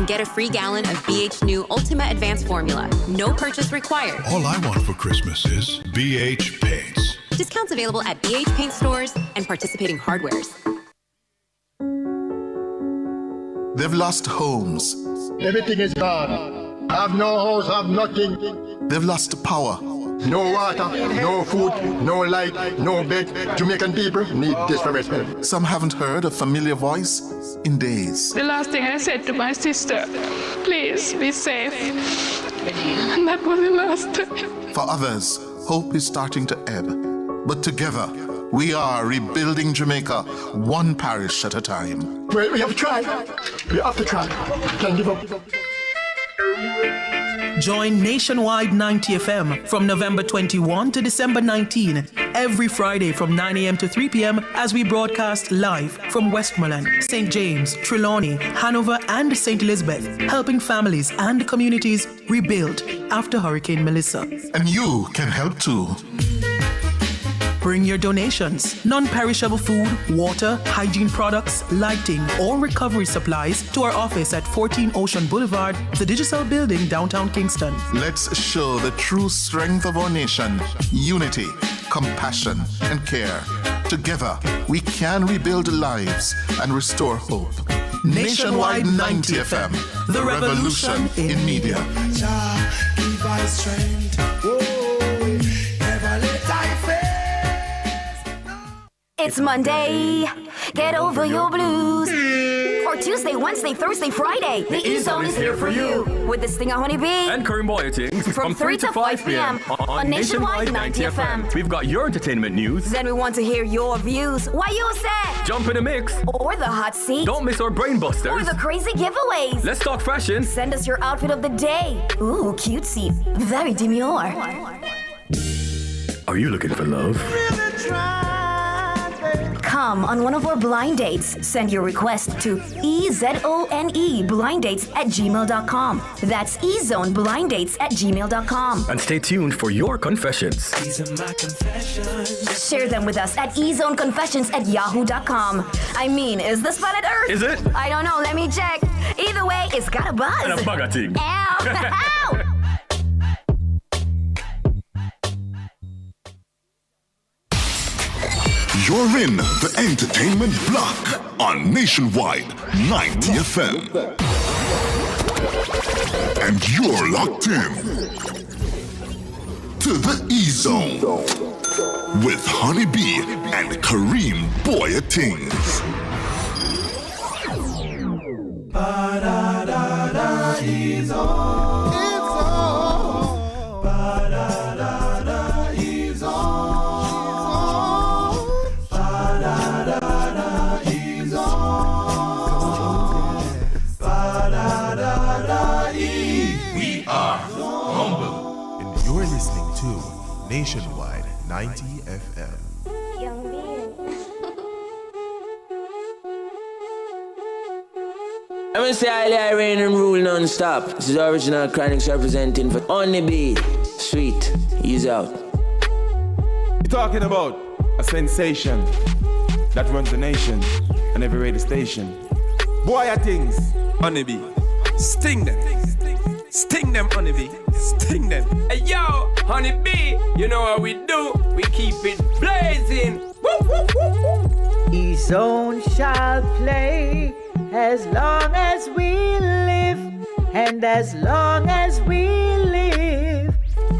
and get a free gallon of BH New Ultima Advanced Formula. No purchase required. All I want for Christmas is BH Paints. Discounts available at BH Paint stores and participating hardwares. They've lost homes. Everything is gone. Have no house, have nothing. They've lost power. No water, no food, no light, no bed. Jamaican people need desperate help. Some haven't heard a familiar voice in days. The last thing I said to my sister, please be safe. And that was the last time. For others, hope is starting to ebb. But together, we are rebuilding Jamaica, one parish at a time. Well, we have to try. We have to try. Can't give up. Join Nationwide 90 FM from November 21 to December 19, every Friday from 9 a.m. to 3 p.m. as we broadcast live from Westmoreland, St. James, Trelawney, Hanover, and St. Elizabeth, helping families and communities rebuild after Hurricane Melissa. And you can help too. Bring your donations, non-perishable food, water, hygiene products, lighting, or recovery supplies to our office at 14 Ocean Boulevard, the Digital Building, downtown Kingston. Let's show the true strength of our nation: unity, compassion, and care. Together, we can rebuild lives and restore hope. Nationwide 90 FM, the revolution in media. Give us strength. Never let I fail. It's Monday, get over your blues. Or Tuesday, Wednesday, Thursday, Friday. The E-Zone is here for you. With the Stinger Honey Bee and Karim Boyatings from 3 to 5 p.m. on Nationwide 90 FM. We've got your entertainment news. Then we want to hear your views. Why you say? Jump in the mix. Or the hot seat. Don't miss our brain busters. Or the crazy giveaways. Let's talk fashion. Send us your outfit of the day. Ooh, cutesy. Very demure. Are you looking for love? Come on one of our blind dates. Send your request to ezoneblindates@gmail.com. That's ezoneblindates@gmail.com. And stay tuned for your confessions. These are my confessions. Share them with us at ezoneconfessions@yahoo.com. I mean, is this planet Earth? Is it? I don't know. Let me check. Either way, it's got a buzz. And a bugger thing. Ow! Ow! You're in the entertainment block on Nationwide 90 FM. And you're locked in to the E-Zone with Honey Bee and Karim Boyatings. Ba-da-da-da, E-Zone. Nationwide 90 FM. I'm gonna say I rain and rule non-stop. This is original Chronics representing for Honey Bee. Sweet, he's out. You're talking about a sensation that runs the nation and every radio station. Boy, things. Honey Bee, sting them. Sting them, Honey Bee. Sting them. Hey, yo, Honey Bee, you know how we do. We keep it blazing. Woo, woo, woo, woo. E-Zone shall play as long as we live. And as long as we live,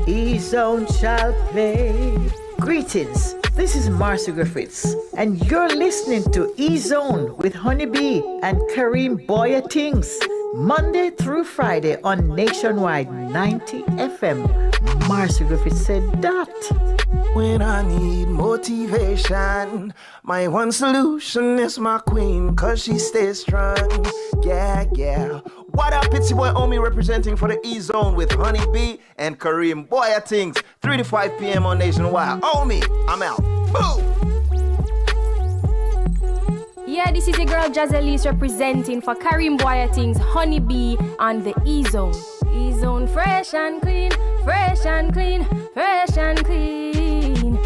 E-Zone shall play. Greetings. This is Marcy Griffiths, and you're listening to E-Zone with Honey Bee and Karim Boyatings. Monday through Friday on Nationwide 90 FM. Marcy Griffith said that. When I need motivation, my one solution is my queen, cause she stays strong. Yeah, yeah. What up, it's your boy Omi representing for the E-Zone with Honey Bee and Karim Boyatings. 3 to 5 p.m. on Nationwide. Omi, I'm out. Boom! Yeah, this is your girl Jazzelise representing for Karim Boyatings, Honey Bee, and the E-Zone. E-Zone fresh and clean, fresh and clean, fresh and clean.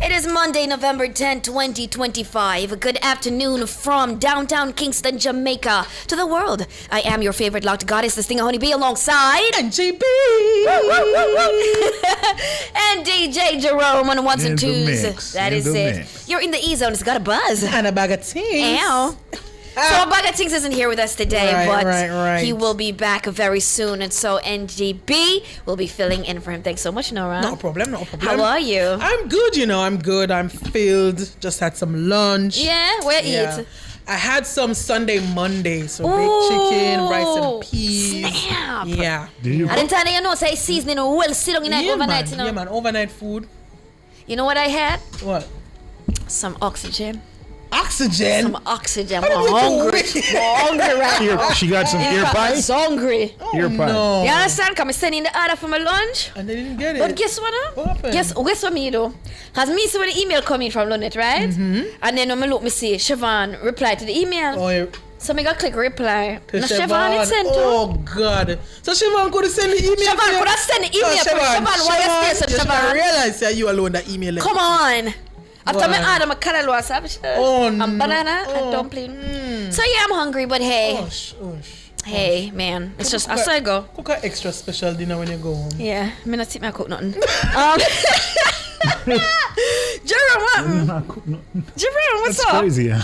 It is Monday, November 10, 2025. Good afternoon from downtown Kingston, Jamaica to the world. I am your favorite locked goddess, the Stinger Honeybee, alongside NGB and DJ Jerome on the ones and twos. That is it. Mix. You're in the E-Zone. It's got a buzz. and a bag of things. Ow. So Bag of Things isn't here with us today, Right, but right. he will be back very soon, and so NGB will be filling in for him. Thanks so much, Nora. No problem. How are you? I'm good, I'm good. I'm filled. Just had some lunch. Yeah, where eat? I had some Sunday Monday, so baked chicken, rice and peas. Snap. Yeah. I didn't tell you, say seasoning well, sit on in that overnight, man. Yeah, man. Overnight food. You know what I had? What? Some oxygen. Oxygen? Some oxygen. I'm hungry. I'm hungry right now. She got some ear pie? I'm hungry. Ear pie. No. You understand? Come sending the order for my lunch. And they didn't get it. But guess what? What happened? Guess what me do? Because me see when the email coming from Lynette, right? Mm-hmm. And then when I look, me see Siobhan reply to the email. Oh, yeah. So me got click reply. To Now Siobhan it sent to. Oh, God. So Siobhan could have sent the email. Siobhan could have sent the email to Siobhan. Why you stay so Siobhan? I realized that you alone that email. Come on. After me order my carrot wasabi, and banana and dumpling. So yeah, I'm hungry, but hey. Hey, man. It's just, I saw you go. Cook an extra special dinner when you go home. Yeah, me not think me cook nothing. Jerome, what? Jerome, what's That's up? crazy. Yeah.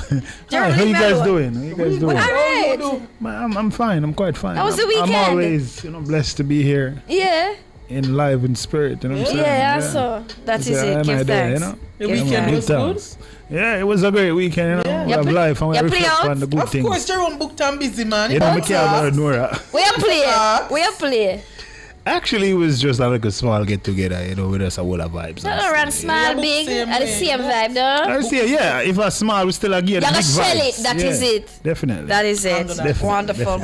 Hi, how you guys doing? How you guys doing? Alright. I'm fine. I'm quite fine. How was the weekend? I'm always, blessed to be here. Yeah. In live in spirit, you know what I'm saying? Yeah, I saw. That is it. Give thanks. The weekend was good? Yeah, it was a great weekend, We have life and we reflect on the good things. Of course, Jerome booked and busy, man. You know, I can't Nora. Where you play? Actually, it was just like a small get together, with us a whole of vibes. Not around small, big, at the same vibe, though. I see, yeah. If a small, we still get big vibes. Shell it. That is it. Definitely. That is it. Definitely. Wonderful. All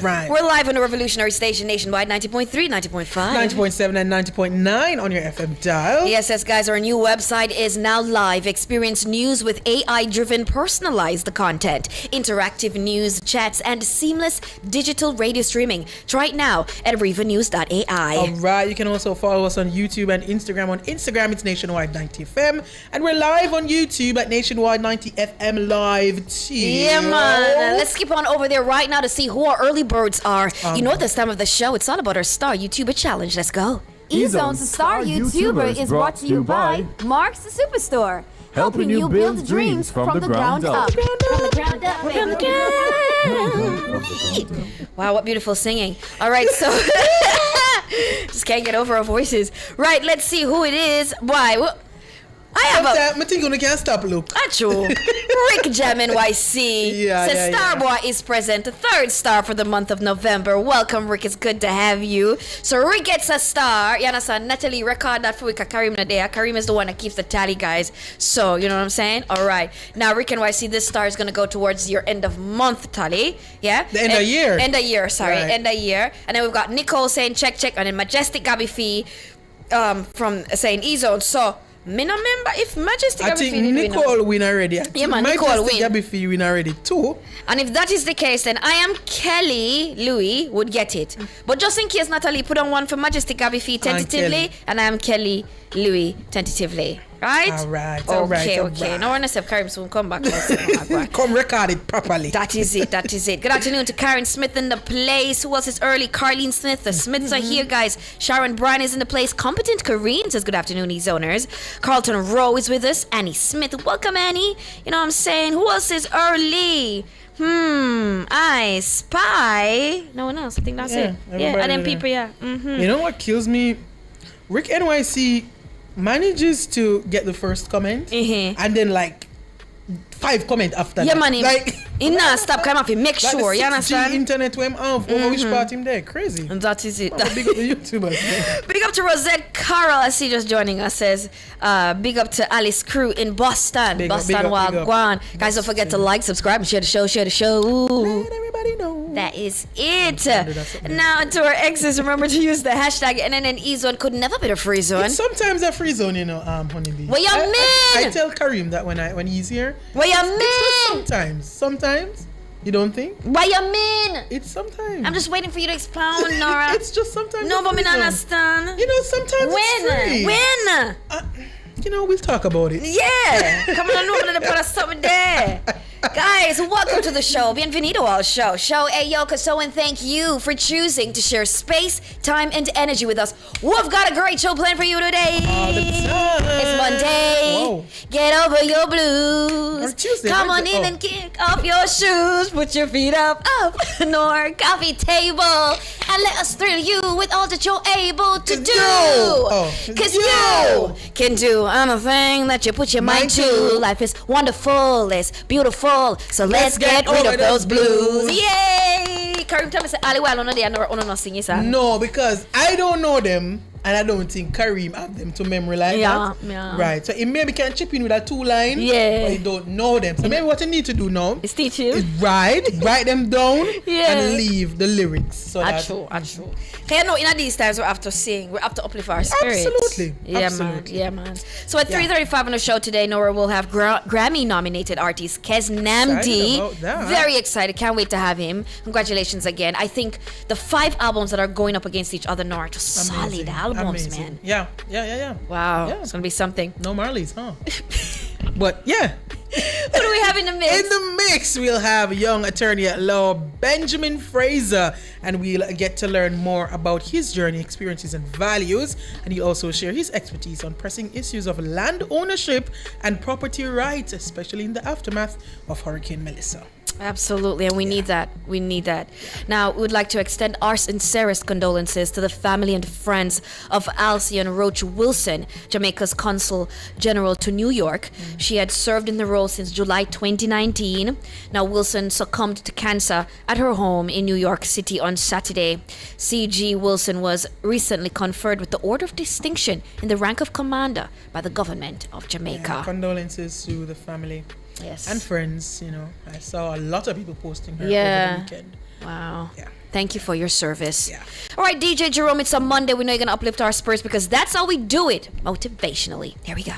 right. We're live on the Revolutionary Station nationwide, 90.3, 90.5. 90.7 and 90.9 on your FM dial. Yes, guys, our new website is now live. Experience news with AI-driven personalized content, interactive news, chats, and seamless digital radio streaming. Try it now at rivanews.ai. All right, you can also follow us on YouTube and Instagram. On Instagram, it's Nationwide 90 FM, and we're live on YouTube at Nationwide 90 FM Live too. Yeah, man. Let's skip on over there right now to see who our early birds are. At this time of the show, it's all about our Star YouTuber Challenge. Let's go. E-Zone's Star YouTuber is brought to you by Mark's the Superstore, helping you build dreams from the ground up. From the ground up, Wow, what beautiful singing. All right, so just can't get over our voices. Right, let's see who it is. Why? I have I think you can't stop, look. Achoo. Rick Jam NYC says Starboy is present, the third star for the month of November. Welcome, Rick. It's good to have you. So Rick gets a star. You understand? Natalie, record that for Rick. Karim Nadea. Karim is the one that keeps the tally, guys. So, you know what I'm saying? All right. Now, Rick NYC, this star is going to go towards your end of month tally. Yeah? The end of year. End of year, sorry. Right. End of year. And then we've got Nicole saying check. And then Majestic Gabby Fee from saying E-Zone. So, me not remember if Majestic I Gabby think Fee Nicole win already. Yeah, man, Nicole win. Gabby Fee win already too. And if that is the case, then I am Kelly Louis would get it. But just in case, Natalie, put on one for Majestic Gabby Fee tentatively, and I am Kelly Louis tentatively. Right? All right. Okay. No one else Karim soon come back. Come record it properly. That is it. Good afternoon to Karen Smith in the place. Who else is early? Carlene Smith. The Smiths are here, guys. Sharon Bryan is in the place. Competent Kareen says good afternoon, E-Zoners. Carlton Rowe is with us. Annie Smith. Welcome, Annie. You know what I'm saying? Who else is early? I spy. No one else. I think that's it. Yeah, and then people, You know what kills me? Rick NYC manages to get the first comment and then 5 comment after that. Man, he not stop coming off. Make sure, you understand? Internet when over which part him there, crazy. And that is it. Big up the YouTubers. Big up to Rosette Carroll, I see just joining us. Says big up to Alice Crew in Boston. Wagwan. Guys, don't forget to like, subscribe, and share the show. Let everybody know. That is it. Now to our exes, remember to use the hashtag NNE-Zone. Could never be a free zone. It's sometimes a free zone, Honeybee. What you mean? I tell Karim that when he's here. What you mean? Sometimes. You don't think? What you mean? It's sometimes. I'm just waiting for you to expound, Nora. It's just sometimes. No, but me not understand. Sometimes when? It's free. When? we'll talk about it. Yeah. Come on, I'm gonna put something there. Guys, welcome to the show. Bienvenido al show. Ayo Kaso, and thank you for choosing to share space, time, and energy with us. We've got a great show planned for you today. It's Monday. Whoa. Get over your blues. Tuesday, Come on in and kick off your shoes. Put your feet up on our coffee table, and let us thrill you with all that you're able to do. Because you can do anything that you put your mind to. Life is wonderful, it's beautiful. So let's get rid of those blues. Yay! Karim, tell me, Ali, why don't sing it? No, because I don't know them, and I don't think Karim have them to memory like that. Yeah. Right. So it maybe can chip in with a 2-line. Yeah. But you don't know them. So maybe what you need to do now is teach you. Write them down and leave the lyrics. So true. Okay, in these times we have to sing, we have to uplift our spirits. Absolutely. Yeah, man. So at 3:35 on the show today, Nora will have Grammy-nominated artist Kez Namdi. Very excited. Can't wait to have him. Congratulations again. I think the 5 albums that are going up against each other now are just solid albums, man. Yeah. Wow. Yeah. It's going to be something. No Marleys, huh? But yeah. What do we have in the mix? In the mix, we'll have young attorney at law Benjamin Fraser, and we'll get to learn more about his journey, experiences, and values. And he'll also share his expertise on pressing issues of land ownership and property rights, especially in the aftermath of Hurricane Melissa. Absolutely, and we need that. Now, we would like to extend our sincerest condolences to the family and friends of Alcyon Roach Wilson, Jamaica's Consul General to New York. She had served in the role since July 2019. Now, Wilson succumbed to cancer at her home in New York City on Saturday. C.G. Wilson was recently conferred with the Order of Distinction in the rank of Commander by the government of Jamaica. Yeah, condolences to the family. Yes. And friends, I saw a lot of people posting her over the weekend. Wow. Yeah. Thank you for your service. Yeah. All right, DJ Jerome, it's a Monday. We know you're going to uplift our spirits because that's how we do it motivationally. Here we go.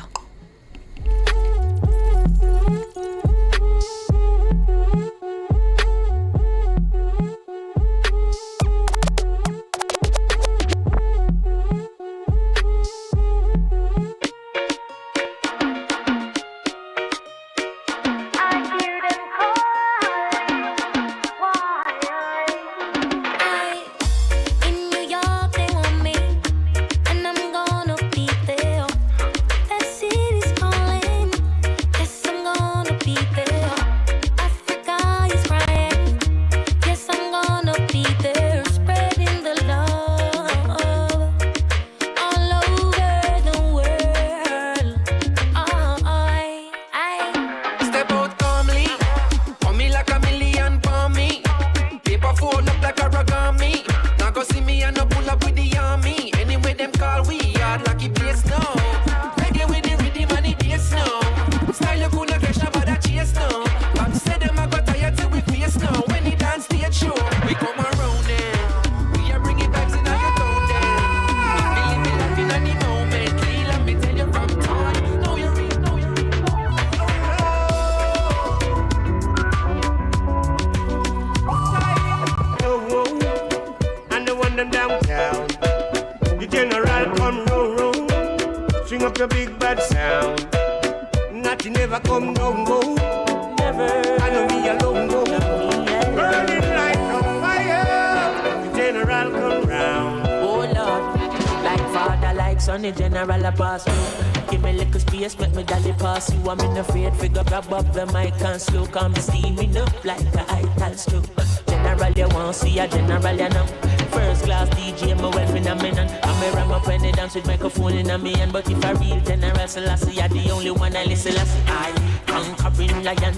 Come steaming up like a ital stew. General, you won't see a general, you know. First class DJ, my well phenomenon. I'm a ram up when they dance with microphone in a me hand. But if a real general, Selassie, you're the only one I listen. I conquering lion.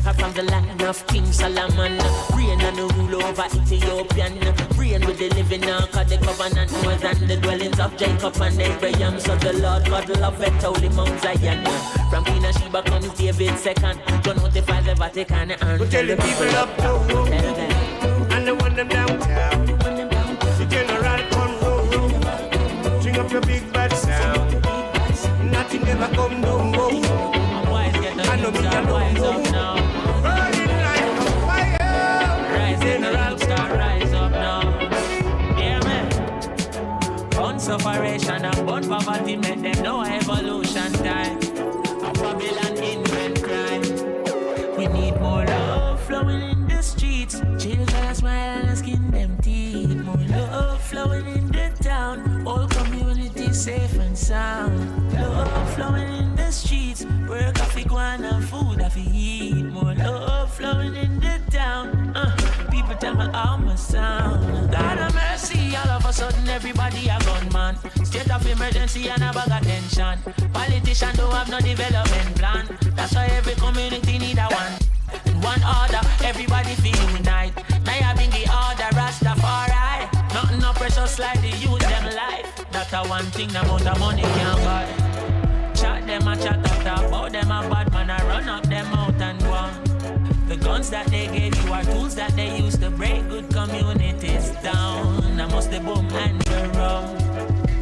I'm from the land of King Solomon. Reign and rule over Ethiopian. Reign with the living ark of the covenant. More than the dwellings of Jacob and Abraham. So the Lord God love it, holy Mount Zion. From Queen of Sheba comes David second. Don't notify the Vatican and tell the people up to and the one them downtown. The general come roll. String up your big bad sound. Nothing ever come down. I know me alone now. Burning like a fire. Rise, general star, rise up now. Yeah, man. Fun separation and born poverty make them no evolution. sound. Love flowing in the streets. Work off go on and food off eat. More love flowing in the town. People tell me how my sound. God of mercy, all of a sudden everybody a gunman. State of emergency and a bag of tension. Politicians don't have no development plan. That's why every community need a one. In one order, everybody feel unite. Now you bring the order, Rastafari. Nothing no precious like the youth them life. That's a one thing the amount of money can't buy. Chat them a chat after about them a bad man. I run up them out and go on. The guns that they gave you are tools that they use to break good communities down. I must the boom and the rum.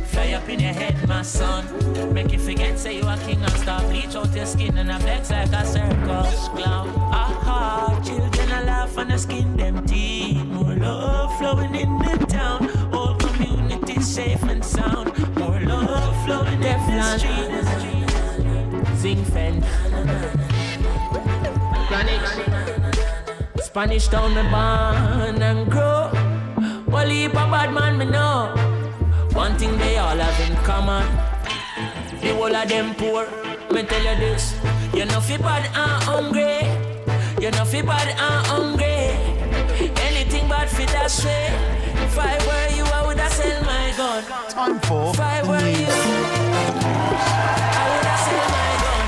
Fly up in your head, my son. Make you forget, say you a king and stop. Bleach out your skin and a flex like a circus clown. Aha, children a laugh and a skin them teeth. More love flowing in the town. All communities safe and sound. More love flowing in the streets. Zing fen. Spanish town me born and grow. Well, heap a bad man me know. One thing they all have in common. The whole of them poor. Me tell you this. You know fi bad and hungry. You know fi bad and hungry. Anything bad fi that way. If I were you, I woulda sell my gun. Time for if I were you, I woulda sell my gun.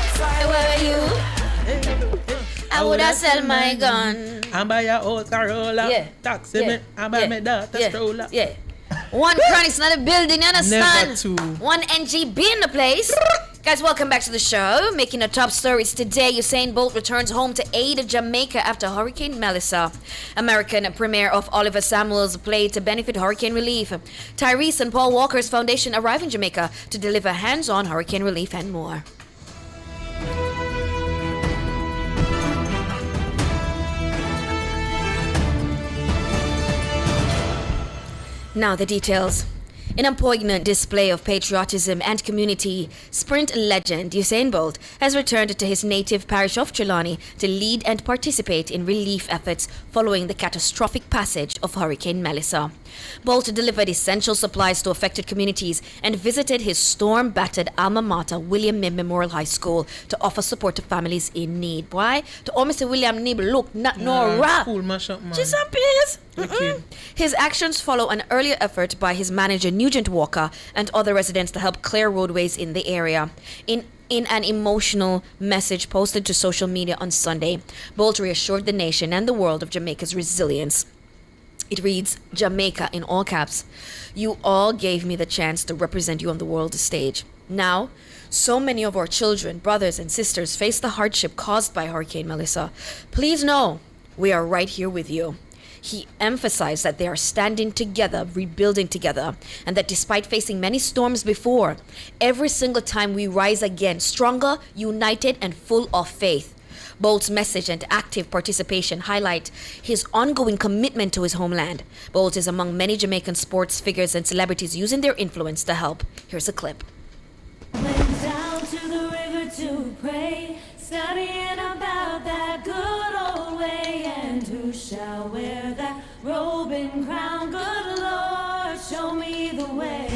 If I were you, I woulda sell my gun. I'm by your old Corolla. Yeah. Taxi me. I'm by my daughter stroller. Yeah. One Chronic's not a building, you understand? Never two. One NGB in the place. Guys, welcome back to the show. Making the top stories today, Usain Bolt returns home to aid Jamaica after Hurricane Melissa. American premiere of Oliver Samuels' play to benefit hurricane relief. Tyrese and Paul Walker's foundation arrive in Jamaica to deliver hands-on hurricane relief and more. Now the details. In a poignant display of patriotism and community, sprint legend Usain Bolt has returned to his native parish of Trelawney to lead and participate in relief efforts following the catastrophic passage of Hurricane Melissa. Bolt delivered essential supplies to affected communities and visited his storm-battered alma mater, William Mibb Memorial High School, to offer support to families in need. Why? To almost William Mibb look not no rap. Just some peace. His actions follow an earlier effort by his manager Nugent Walker and other residents to help clear roadways in the area. In an emotional message posted to social media on Sunday, Bolt reassured the nation and the world of Jamaica's resilience. It reads, Jamaica in all caps. You all gave me the chance to represent you on the world stage. Now, so many of our children, brothers and sisters face the hardship caused by Hurricane Melissa. Please know we are right here with you. He emphasized that they are standing together, rebuilding together, and that despite facing many storms before, every single time we rise again, stronger, united, and full of faith. Bolt's message and active participation highlight his ongoing commitment to his homeland. Bolt is among many Jamaican sports figures and celebrities using their influence to help. Here's a clip. Went down to the river to pray, studying about that good old way, and who shall wear that robe and crown? Good Lord, show me the way.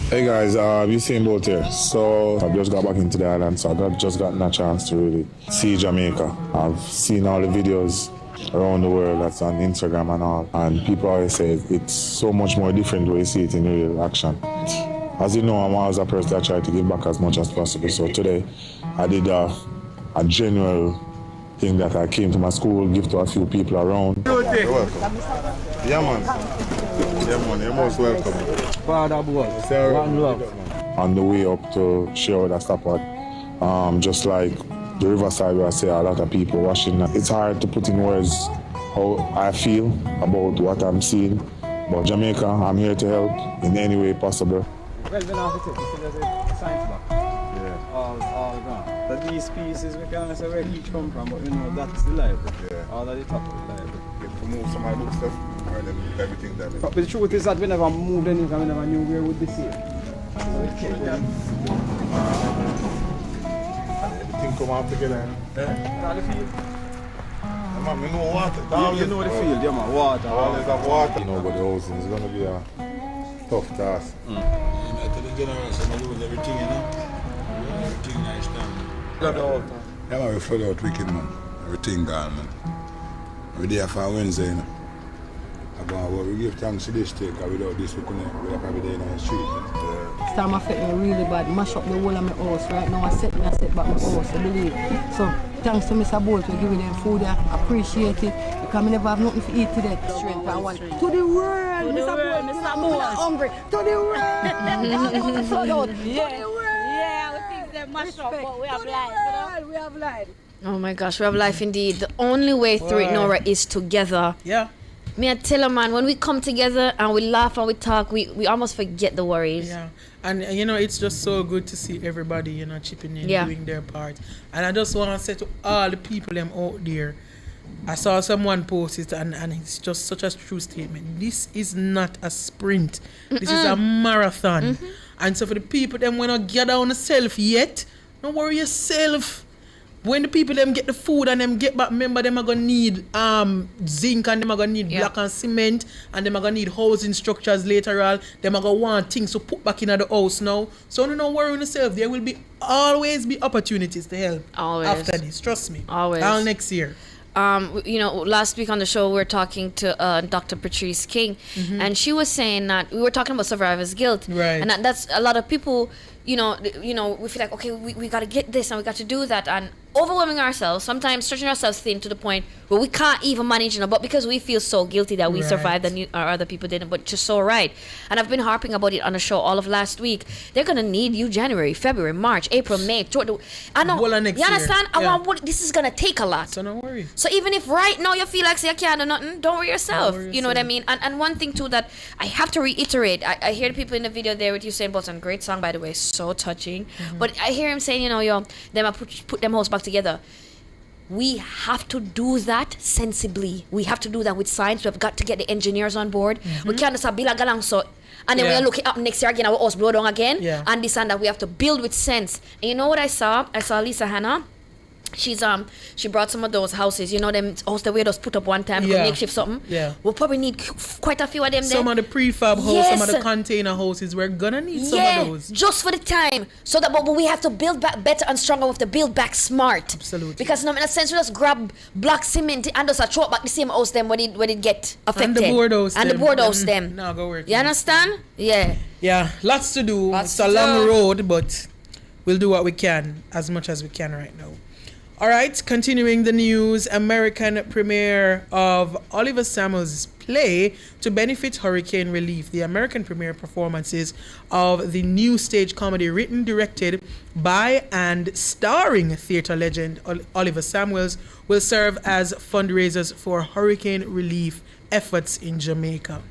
Hey guys, Usain Bolt here. So I've just got back into the island, so I just gotten a chance to really see Jamaica. I've seen all the videos around the world that's on Instagram and all, and people always say it's so much more different when you see it in real action. As you know, I'm always a person that try to give back as much as possible. So today I did a general thing that I came to my school, give to a few people around. You're welcome. Yeah, man. Yeah, man, you're most welcome. Father, boy. One love. On the way up to Sherwood and Stoppard, just like the riverside where I see a lot of people washing. It's hard to put in words how I feel about what I'm seeing. But Jamaica, I'm here to help in any way possible. Well, then after there's a science block. Yeah. All gone. But these pieces we can't say where each come from, but we know that's the library. Yeah. All of the top of the library. If we move some of my book stuff, and then everything that is. But the truth is that we never moved anything, we never knew where would be safe. Everything come out together. All the field. Man, we know water. You know the field, yeah man, water. Always have water. You know, but the housing is going to be a tough task. generous and I lose everything, you know? Everything nice down. Got out. Yeah, man, we flood out wicked, man. Everything gone, man. We're there for Wednesday, you know? We give thanks to this take, because without this we couldn't, we're probably there in the street. This time affect me really bad, mash up the whole of my house. Right now I set back my house, I believe. So thanks to Mr. Bolt for giving them food, I appreciate it. Because I never have nothing to eat today. Strength I want. To the world, Mr. Bolt, I'm hungry. To the world, Yeah, we think they mash up, but we have life. We have life. Oh my gosh, we have life indeed. The only way through it, Nora, is together. Yeah. Me, I tell you, man, when we come together and we laugh and we talk, we almost forget the worries. Yeah. And, you know, it's just so good to see everybody, you know, chipping in, doing their part. And I just want to say to all the people them out there, I saw someone post it, and it's just such a true statement. This is not a sprint. This is a marathon. And so for the people them when not gather on yourself yet, don't worry yourself. When the people them get the food and them get back, remember them are gonna need zinc and them are gonna need block and cement and them are gonna need housing structures later on. Them are gonna want things to put back in the house now. So don't worry yourself. There will always be opportunities to help after this. Trust me. Always. All next year. You know, last week on the show we were talking to Dr. Patrice King, and she was saying that we were talking about survivor's guilt, right? And that's a lot of people. You know, we feel like, okay, we got to get this and we got to do that, and overwhelming ourselves, sometimes stretching ourselves thin to the point where we can't even manage, you know, but because we feel so guilty that we survived and other people didn't, but just so right. And I've been harping about it on the show all of last week. They're going to need you January, February, March, April, May. I know. You understand? This is going to take a lot. So don't worry. So even if right now you feel like you can't do nothing, don't worry yourself. You know what I mean? And one thing too that I have to reiterate, I hear the people in the video there with you saying, Bolton, great song by the way, so touching. But I hear him saying, you know, them I put them house back together. We have to do that sensibly. We have to do that with science. We've got to get the engineers on board. We can't just build a galang so and then we're looking up next year again, our house blow down again. And this and that. We have to build with sense. And you know what I saw? I saw Lisa Hannah. She brought some of those houses, you know, them house that we just put up one time, makeshift something. Yeah. We'll probably need quite a few of them. Some of the prefab houses, some of the container houses, we're gonna need some of those. Just for the time. So that, but we have to build back better and stronger. We have to build back smart. Absolutely. Because in a sense, we just grab block cement and just throw back the same house them when it get affected. And the board house and the board house them. Now go work. You understand? Yeah. Yeah, lots to do. It's a long road, but we'll do what we can, as much as we can right now. All right, continuing the news, American premiere of Oliver Samuels' play to benefit hurricane relief. The American premiere performances of the new stage comedy written, directed by and starring theater legend Oliver Samuels will serve as fundraisers for hurricane relief efforts in Jamaica.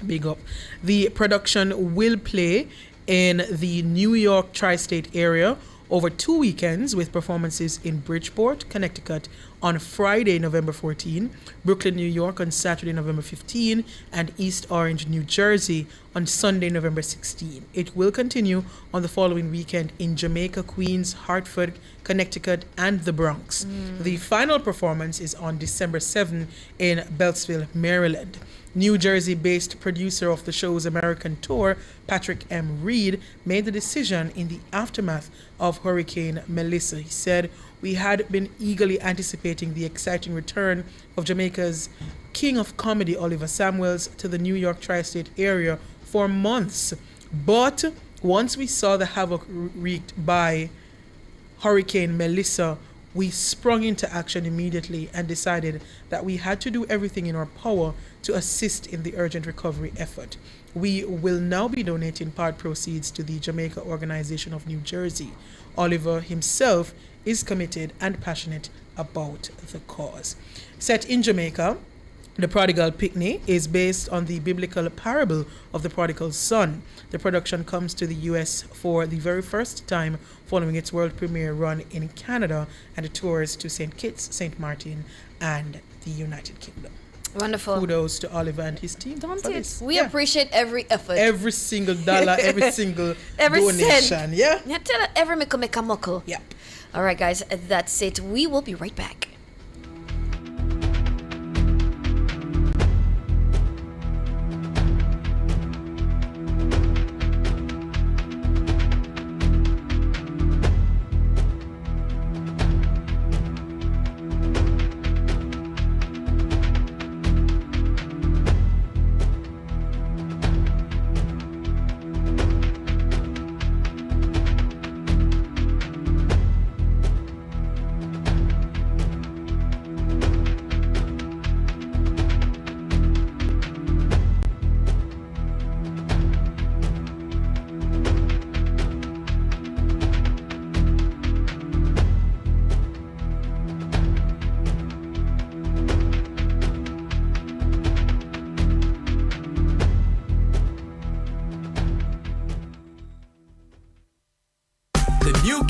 Big up. The production will play in the New York tri-state area over 2 weekends, with performances in Bridgeport, Connecticut on Friday, November 14, Brooklyn, New York on Saturday, November 15, and East Orange, New Jersey on Sunday, November 16. It will continue on the following weekend in Jamaica, Queens, Hartford, Connecticut, and the Bronx. The final performance is on December 7 in Beltsville, Maryland. New Jersey-based producer of the show's American tour, Patrick M. Reed, made the decision in the aftermath of Hurricane Melissa. He said, "We had been eagerly anticipating the exciting return of Jamaica's king of comedy, Oliver Samuels, to the New York tri-state area for months. But once we saw the havoc wreaked by Hurricane Melissa, we sprung into action immediately and decided that we had to do everything in our power to assist in the urgent recovery effort. We will now be donating part proceeds to the Jamaica Organization of New Jersey. Oliver himself is committed and passionate about the cause." Set in Jamaica, The Prodigal Picnic is based on the biblical parable of the prodigal son. The production comes to the US for the very first time following its world premiere run in Canada and tours to St. Kitts, St. Martin, and the United Kingdom. Wonderful. Kudos to Oliver and his team. Don't it? We appreciate every effort. Every single dollar, every single donation. Cent. Yeah? Yeah, tell her every make a muckle. Yep. All right, guys, that's it. We will be right back.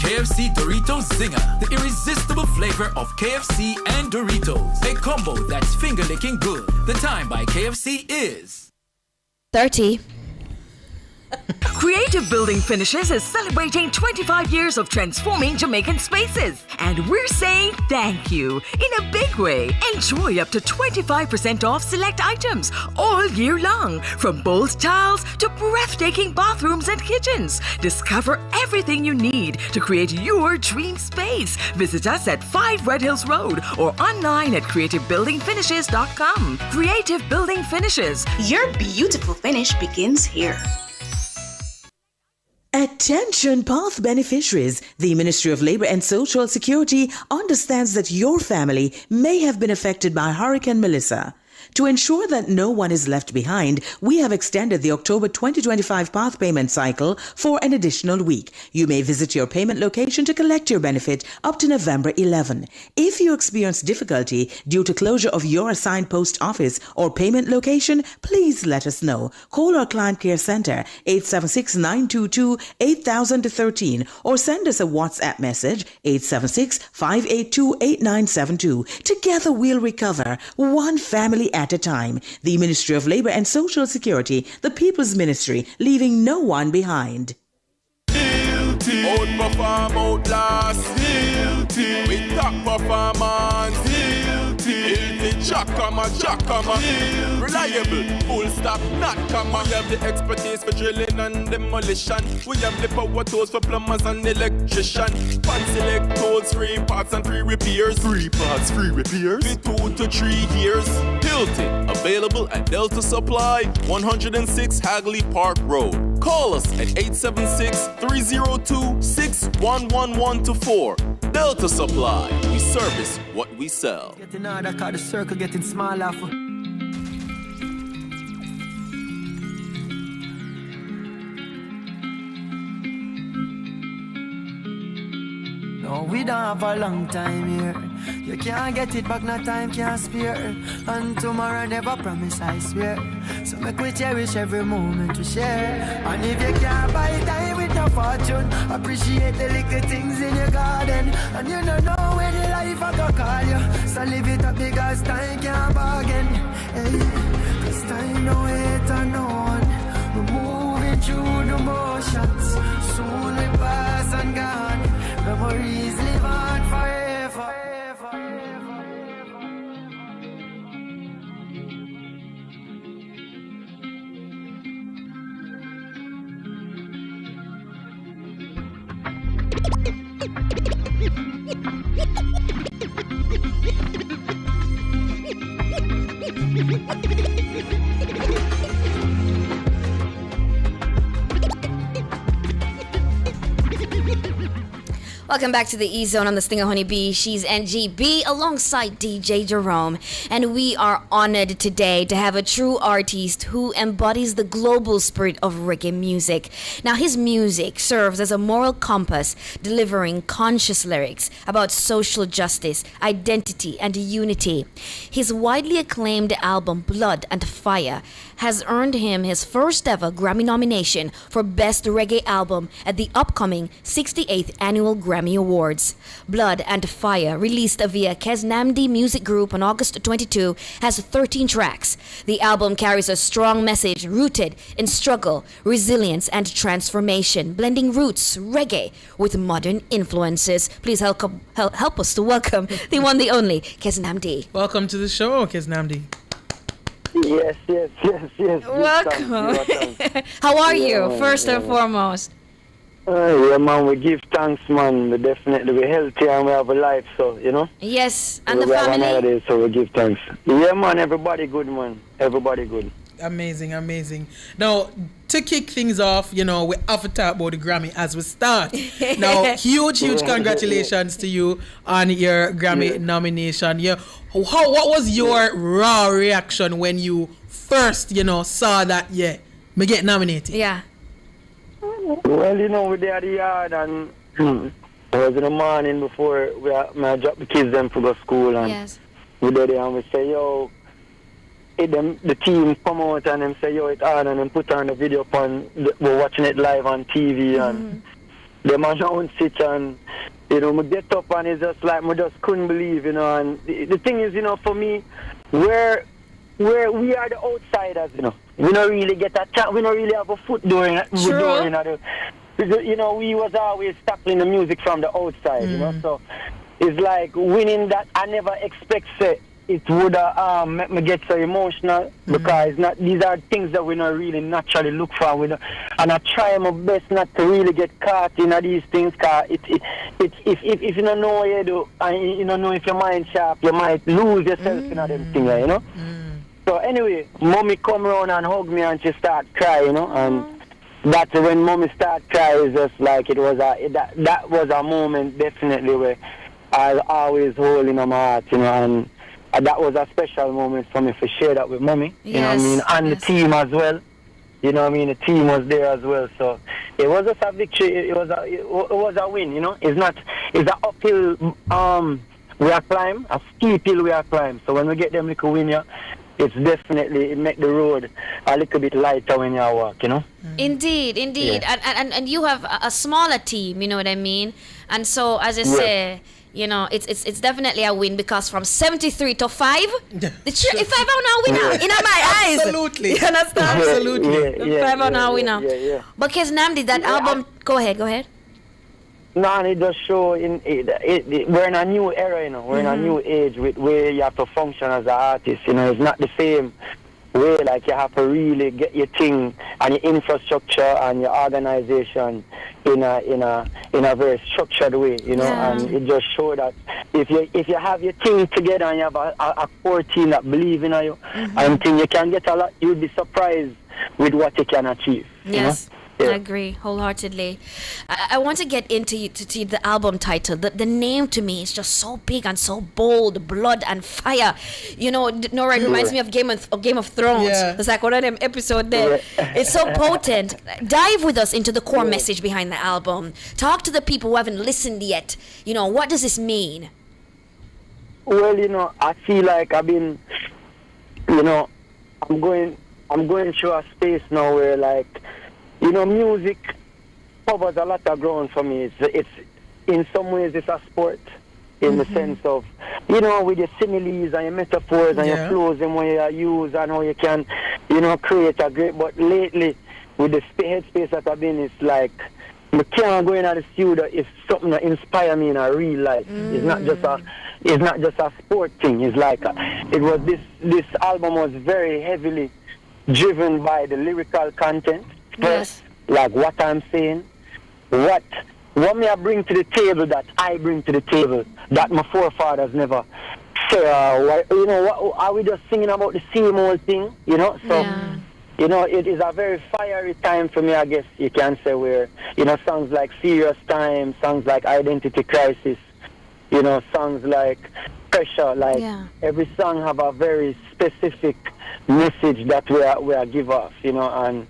KFC Doritos Zinger, the irresistible flavor of KFC and Doritos. A combo that's finger-licking good. The time by KFC is 30. Creative Building Finishes is celebrating 25 years of transforming Jamaican spaces. And we're saying thank you in a big way. Enjoy up to 25% off select items all year long. From bold tiles to breathtaking bathrooms and kitchens. Discover everything you need to create your dream space. Visit us at 5 Red Hills Road or online at creativebuildingfinishes.com. Creative Building Finishes. Your beautiful finish begins here. Attention Path beneficiaries. The Ministry of Labour and Social Security understands that your family may have been affected by Hurricane Melissa. To ensure that no one is left behind, we have extended the October 2025 Path payment cycle for an additional week. You may visit your payment location to collect your benefit up to November 11. If you experience difficulty due to closure of your assigned post office or payment location, please let us know. Call our Client Care Center 876-922-8013 or send us a WhatsApp message 876-582-8972. Together we'll recover, one family at a time. The Ministry of Labour and Social Security, the People's Ministry, leaving no one behind. Outperform, outlast. With top performance. Chakama. Reliable, full stop, not comma. We have the expertise for drilling and demolition. We have the power tools for plumbers and electrician. Fancy select tools, free parts and free repairs. 3 parts, free repairs. 2 to 3 years. Hilton, available at Delta Supply, 106 Hagley Park Road. Call us at 876-302-61114. Delta Supply, we service what we sell. Getting harder, cause the circle getting smaller. No, we don't have a long time here. You can't get it back, no time can spare. And tomorrow never promise, I swear. So make we cherish every moment we share. And if you can't buy time with no fortune, appreciate the little things in your garden. And you don't know when the life I go call you. So live it up because time can't bargain. Hey, cause time no wait on no one. We're moving through the motions. Soon we pass and gone. Memories live on forever. Welcome back to the E-Zone on the Stinger Honey Bee. She's NGB alongside DJ Jerome. And we are honored today to have a true artist who embodies the global spirit of reggae music. Now, his music serves as a moral compass, delivering conscious lyrics about social justice, identity, and unity. His widely acclaimed album, Blood and Fire, has earned him his first ever Grammy nomination for Best Reggae Album at the upcoming 68th Annual Grammy Awards. Blood and Fire, released via Kesnamdi Music Group on August 22, has 13 tracks. The album carries a strong message rooted in struggle, resilience, and transformation, blending roots reggae with modern influences. Please help us to welcome the one, the only, Kesnamdi. Welcome to the show, Kesnamdi. Yes. Welcome. How are you, first and foremost? Yeah, man, we give thanks, man. We're healthy and we have a life, so, you know? Yes, and the we family? Have another day, so we give thanks. Yeah, man, everybody good, man. Everybody good. Amazing. Now, to kick things off, we have to talk about the Grammy as we start. Now, huge congratulations to you on your Grammy nomination. What was your raw reaction when you first, saw that, me get nominated? Yeah. Well, we there at the yard and it was in the morning before I dropped the kids them to go to school and we there and we say, yo, the team come out and them say, yo, it's on, and then put on the video we're watching it live on TV and them announce it, and you know, me get up and it's just like me just couldn't believe, you know. And the thing is, you know, for me, where we are the outsiders, you know. We don't really get a chance. We don't really have a foot door in it. You know, we was always tackling the music from the outside, you know. So it's like winning that. I never expect it would make me get so emotional because these are things that we don't really naturally look for. And I try my best not to really get caught in these things, because if you don't know what you do and you don't know if your mind sharp, you might lose yourself in them things, you know. So anyway, mommy come around and hug me and she start crying, you know, and that's when mommy start crying. It's just like it was that was a moment definitely where I always hold in my heart, you know, and that was a special moment for me to share that with mommy, you know what I mean, and the team as well, you know what I mean, the team was there as well, so it was just a victory, it was a win, you know. It's an uphill we are climb, a steep hill we are climb, so when we get them little win, it's definitely, it make the road a little bit lighter when you walk, you know. Indeed. And you have a smaller team, you know what I mean, and so as I say, you know, it's definitely a win, because from 73 to 5, it's 5 on our winner in my eyes. Absolutely. You understand? Absolutely. 5 on our winner. But Kez Namdi, that album, go ahead. No, and it just show we're in a new era, you know. We're in a new age where you have to function as an artist, you know. It's not the same way, like you have to really get your thing and your infrastructure and your organization in a very structured way, you know. And it just show that if you have your thing together and you have a core team that believe in you, and think you can get a lot, you'll be surprised with what you can achieve. Yes. You know? I agree wholeheartedly. I want to get into the album title. The name to me is just so big and so bold, blood and fire. You know, Nora, it reminds me of Game of Thrones. Yeah. It's like one of them episodes there. It's so potent. Dive with us into the core message behind the album. Talk to the people who haven't listened yet. You know, what does this mean? Well, you know, I feel like I've been, you know, I'm going through a space now where, like, you know, music covers a lot of ground for me. It's in some ways it's a sport, in the sense of, you know, with your similes and your metaphors and your flows and what you use and how you can, you know, create a great. But lately, with the headspace that I've been, it's like I can't go in the studio if something that inspire me in a real life. It's not just a sport thing. It's like this album was very heavily driven by the lyrical content. First, like what I'm saying, what me I bring to the table that I bring to the table that my forefathers never said. You know, what are we just singing about the same old thing? You know, so you know, it is a very fiery time for me, I guess you can say, where, you know, songs like Serious Time, songs like Identity Crisis, you know, songs like Pressure, like every song have a very specific message that we are give off, you know. And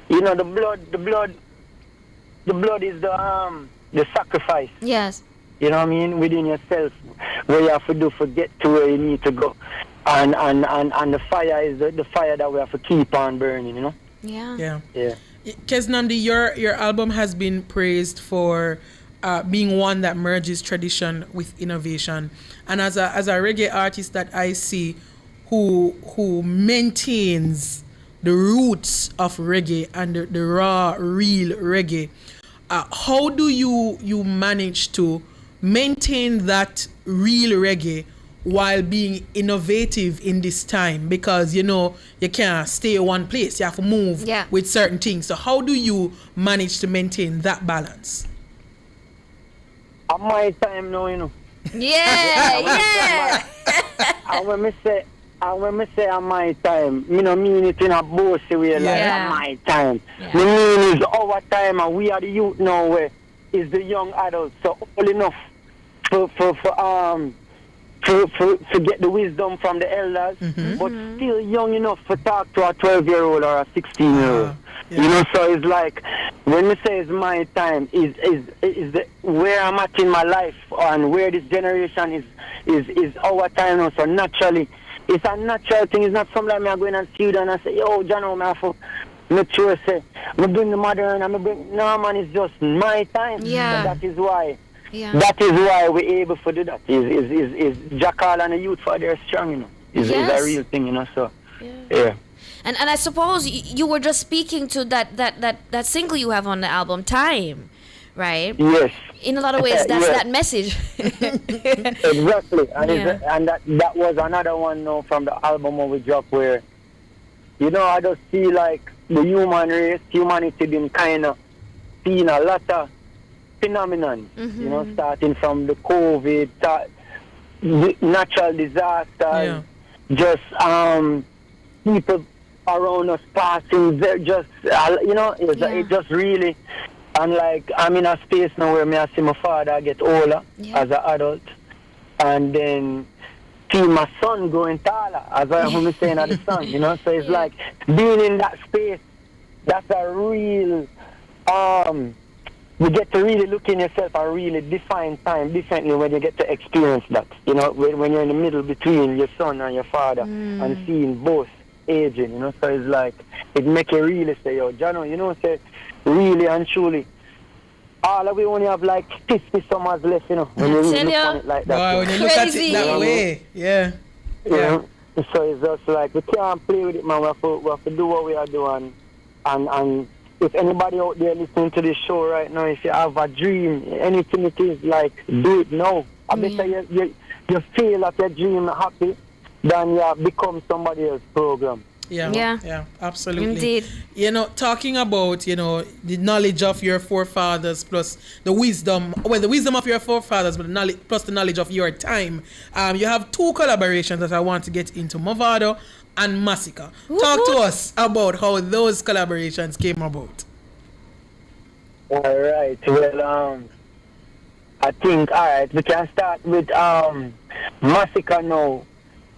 you know, the blood is the sacrifice. Yes. You know what I mean? Within yourself, where you have to do for get to where you need to go, and the fire is the fire that we have to keep on burning. You know? Yeah. Kez Namdi, your album has been praised for being one that merges tradition with innovation, and as a reggae artist that I see, who maintains the roots of reggae and the raw, real reggae. How do you manage to maintain that real reggae while being innovative in this time? Because, you know, you can't stay in one place. You have to move with certain things. So how do you manage to maintain that balance? At my time now, you know. Yeah. And when me say at my time, you know, mean it in a bossy way, like at my time. The mean is our time, and we are the youth now, where is the young adults. So all enough for get the wisdom from the elders, but still young enough to talk to a 12-year-old or a 16-year-old. You know, so it's like when we say it's my time, is the where I'm at in my life and where this generation is our time now. So naturally, it's a natural thing. It's not something like me going and studio and I say, yo, John, I have to make sure say I bring the modern and I bring no man, it's just my time. Yeah. So that is why. Yeah. That is why we're able to do that. Is Jackal and the youth for their strong, you know. Is a real thing, you know. So yeah. And I suppose you were just speaking to that single you have on the album, Time, right? Yes. In a lot of ways, that's that message. Exactly, and that was another one now from the album when we dropped where, you know, I just see like the human race, humanity been kind of seeing a lot of phenomenon, you know, starting from the COVID, the natural disasters, just people around us passing, just you know, it just really. And like I'm in a space now where I see my father get older as an adult, and then see my son growing taller, as I'm saying at the song, you know. So it's like being in that space. That's a real. You get to really look in yourself and really define time differently when you get to experience that. You know, when you're in the middle between your son and your father and seeing both aging. You know, so it's like it make you really say, yo, Jano, you know, say. Really and truly, all of we only have like 50 summers left, you know. When you really look on it like that. Wow, when you look at it that way, yeah. So it's just like we can't play with it, man. We have to do what we are doing, and if anybody out there listening to this show right now, if you have a dream, anything it is, like do it now. I bet you feel that your dream happy, then you become somebody else's program. Yeah, absolutely. Indeed. You know, talking about, you know, the knowledge of your forefathers plus the wisdom of your forefathers, but the knowledge plus the knowledge of your time. You have two collaborations that I want to get into, Mavado and Massacre. Talk to us about how those collaborations came about. All right. Well, I think, all right, we can start with Massacre now.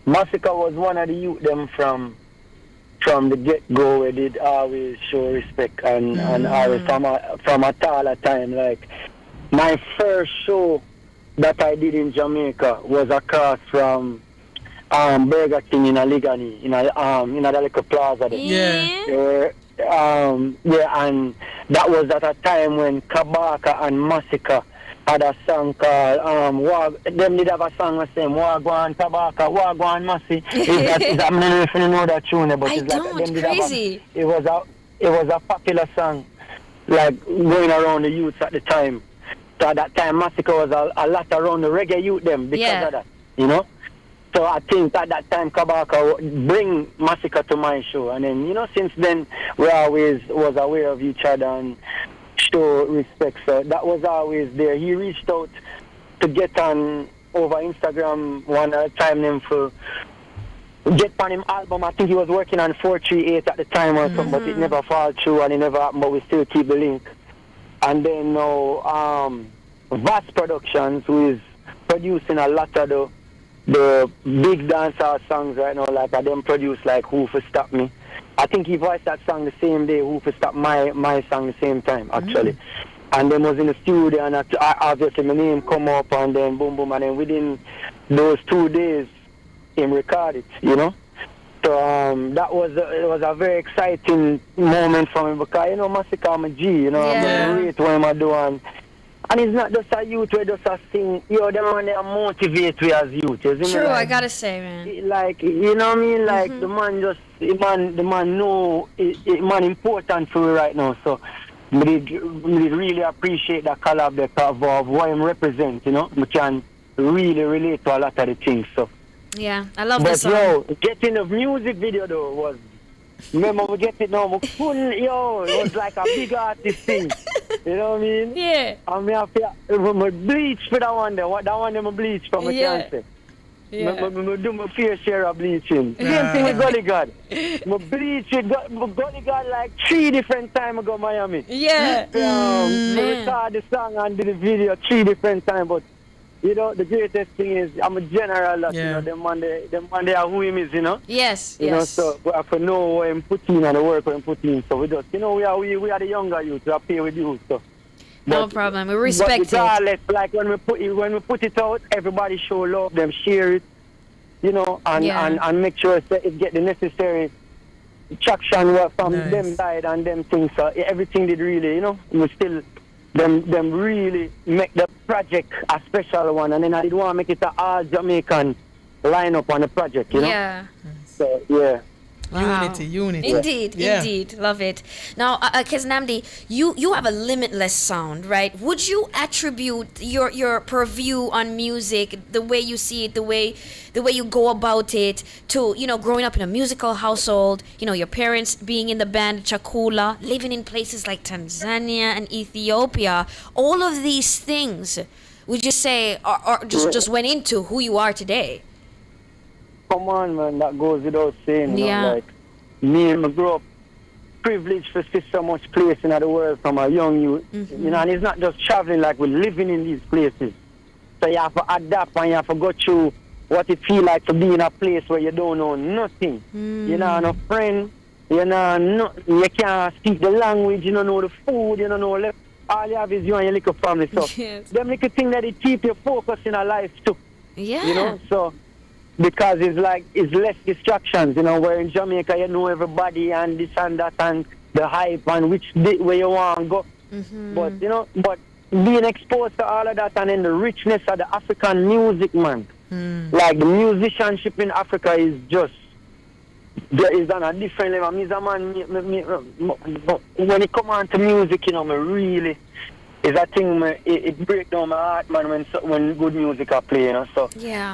Massacre was one of the youth them from the get-go. We did always show respect and always from a taller time. Like my first show that I did in Jamaica was across from Burger King in Aligani, in a little plaza there. And that was at a time when Kabaka and Massacre had a song called them did have a song the same Wagwan Kabaka, Wagwan Massy. I'm not know if you know that tune, but I it's don't, like them did crazy. it was a popular song, like going around the youths at the time. So at that time Massacre was a lot around the reggae youth them because of that, you know. So I think at that time Kabaka bring Massacre to my show, and then, you know, since then we always was aware of each other and show respect. So that was always there. He reached out to get on over Instagram one time for get on him album. I think he was working on 438 at the time or something, but it never fell through and it never happened, but we still keep the link. And then now Vast Productions, who is producing a lot of the big dancehall songs right now, like I them produce like Who For Stop Me. I think he voiced that song the same day, Who For Stop my song the same time, actually. And then was in the studio, and obviously my name come up, and then boom, boom, and then within those 2 days, him record it, you know. So that was a very exciting moment for me, because, you know, Massacre, I'm a G, you know, I'm great what I'm doing. And it's not just a youth where just a sing, them on there motivate we as youth. True, I gotta say, man. Like, you know what I mean? Like, the man know it man important for me right now. So, we really appreciate that collab of what him represent, you know? We can really relate to a lot of the things, so. Yeah, I love this song. But, yo, getting the music video, though, was... Remember, we get it now, it was like a big artist thing. You know what I mean? Yeah. And me have to bleach for that one there. That one there, I bleach for my cancer. I do my fair share of bleaching. Same thing with Gully God. I bleach with Gully God like 3 different times ago Miami. Yeah. I record the song and did the video 3 different times, but you know, the greatest thing is I'm a general, you know, them man they are who him is, you know? Yes, you know, so we have to know what him put in and the work what him put in. So we just, you know, we are the younger youth, we are pay with you, so. No problem, we respect it. Like when we put it out, everybody show love, them share it, you know, and make sure it get the necessary traction was from them side and them things. So everything did really, we still them really make the project a special one, and then I did want to make it an all Jamaican lineup on the project, Yeah. So yeah. Wow. Unity. Indeed. Love it. Now, Kez Namdi, you have a limitless sound, right? Would you attribute your purview on music, the way you see it, the way you go about it, to growing up in a musical household, your parents being in the band Chakula, living in places like Tanzania and Ethiopia, all of these things, would you say are just went into who you are today? Come on, man, that goes without saying. Like me, I grew up privileged to see so much place in the world from a young youth. And it's not just traveling, like we're living in these places. So you have to adapt and you have to go through what it feels like to be in a place where you don't know nothing. You know, no friend, you can't speak the language, you don't know the food, you don't know all you have is you and your little family. So them little things that it keep you focused in a life too. Yeah. So because it's less distractions, where in Jamaica you know everybody and this and that and the hype and where you want to go. But being exposed to all of that and then the richness of the African music, man. Like the musicianship in Africa is just, there is on a different level. Me, when it comes on to music, me really, is a thing, it breaks down my heart, man, when good music are playing, So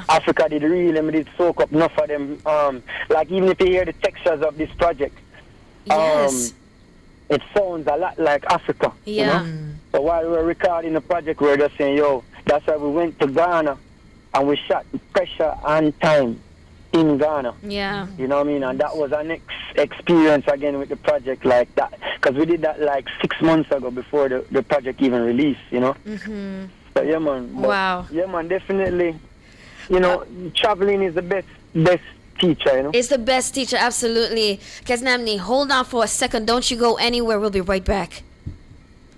Africa did really soak up enough of them. Like even if you hear the textures of this project, it sounds a lot like Africa. So while we were recording the project, we were just saying, that's why we went to Ghana and we shot Pressure and Time in Ghana. Yeah. You know what I mean? And that was our next experience again with the project like that. Because we did that like 6 months ago before the project even released, So yeah, man. Wow. Yeah, man, definitely. Traveling is the best teacher, It's the best teacher, absolutely. Kez Namdi, hold on for a second. Don't you go anywhere. We'll be right back.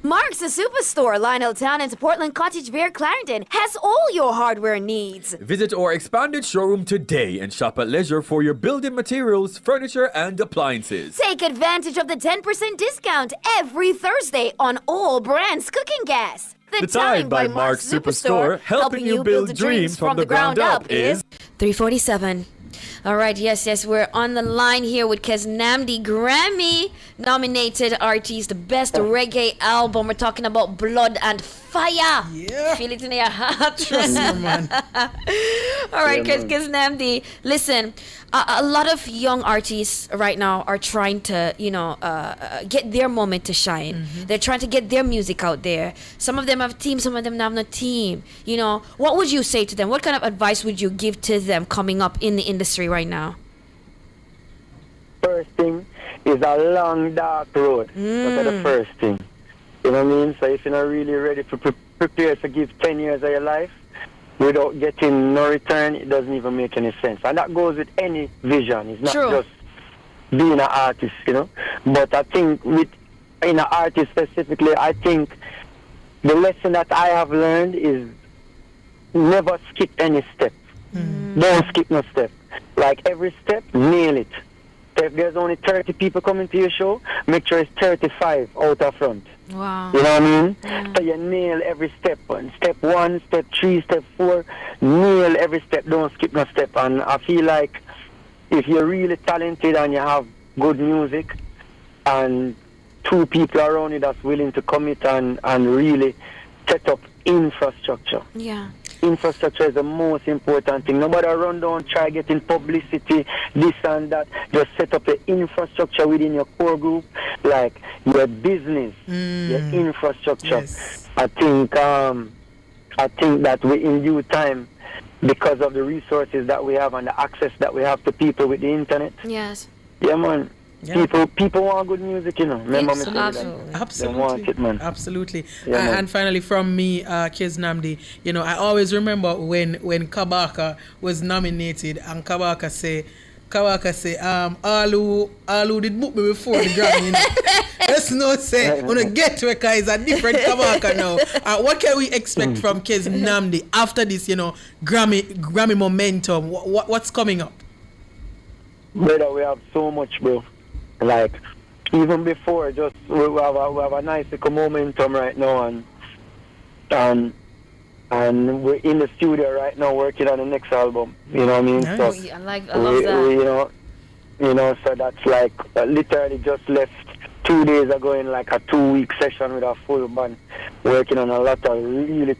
Mark's the Superstore, Lionel Town and Portland Cottage Bear Clarendon has all your hardware needs. Visit our expanded showroom today and shop at leisure for your building materials, furniture, and appliances. Take advantage of the 10% discount every Thursday on all brands cooking gas. The Time by Mark's Superstore, helping you build dreams from the ground up is 3:47. All right, yes, we're on the line here with Kez Namdi, Grammy-nominated artist, the best reggae album. We're talking about Blood and Fire. Yeah. Feel it in your heart. Trust me, man. All right, Kez Namdi, listen, a lot of young artists right now are trying to, get their moment to shine. They're trying to get their music out there. Some of them have a team, some of them have no team. What would you say to them? What kind of advice would you give to them coming up in the industry right now? First thing is a long, dark road. That's the first thing. You know what I mean? So if you're not really ready to prepare to give 10 years of your life without getting no return, it doesn't even make any sense. And that goes with any vision. It's not just being an artist, But I think in an artist specifically, I think the lesson that I have learned is never skip any step. Don't skip no step. Like every step, nail it. So if there's only 30 people coming to your show, make sure it's 35 out of front. Wow. You know what I mean? So you nail every step. Step 1, step 3, step 4, nail every step. Don't skip no step. And I feel like if you're really talented and you have good music and 2 people around you that's willing to commit and really set up infrastructure. Yeah. Infrastructure is the most important thing. Nobody run down, try getting publicity, this and that. Just set up the infrastructure within your core group, like your business, your infrastructure. Yes. I think that we, in due time, because of the resources that we have and the access that we have to people with the internet. Yes. Yeah, man. Yeah. People want good music, Remember me saying that? Absolutely. They want it, man. Absolutely. Yeah, and finally, from me, Kez Namdi, I always remember when Kabaka was nominated and Kabaka say, Alu did book me before the Grammy. Let's not say, when I get to it, it's a different Kabaka now. What can we expect from Kez Namdi after this, Grammy momentum? What's coming up? Brother, we have so much, bro. like even before, just we have a nice little momentum right now, and we're in the studio right now working on the next album. You know what I mean? Nice. So I love that. So that's like literally just left 2 days ago in like a 2-week session with a full band, working on a lot of really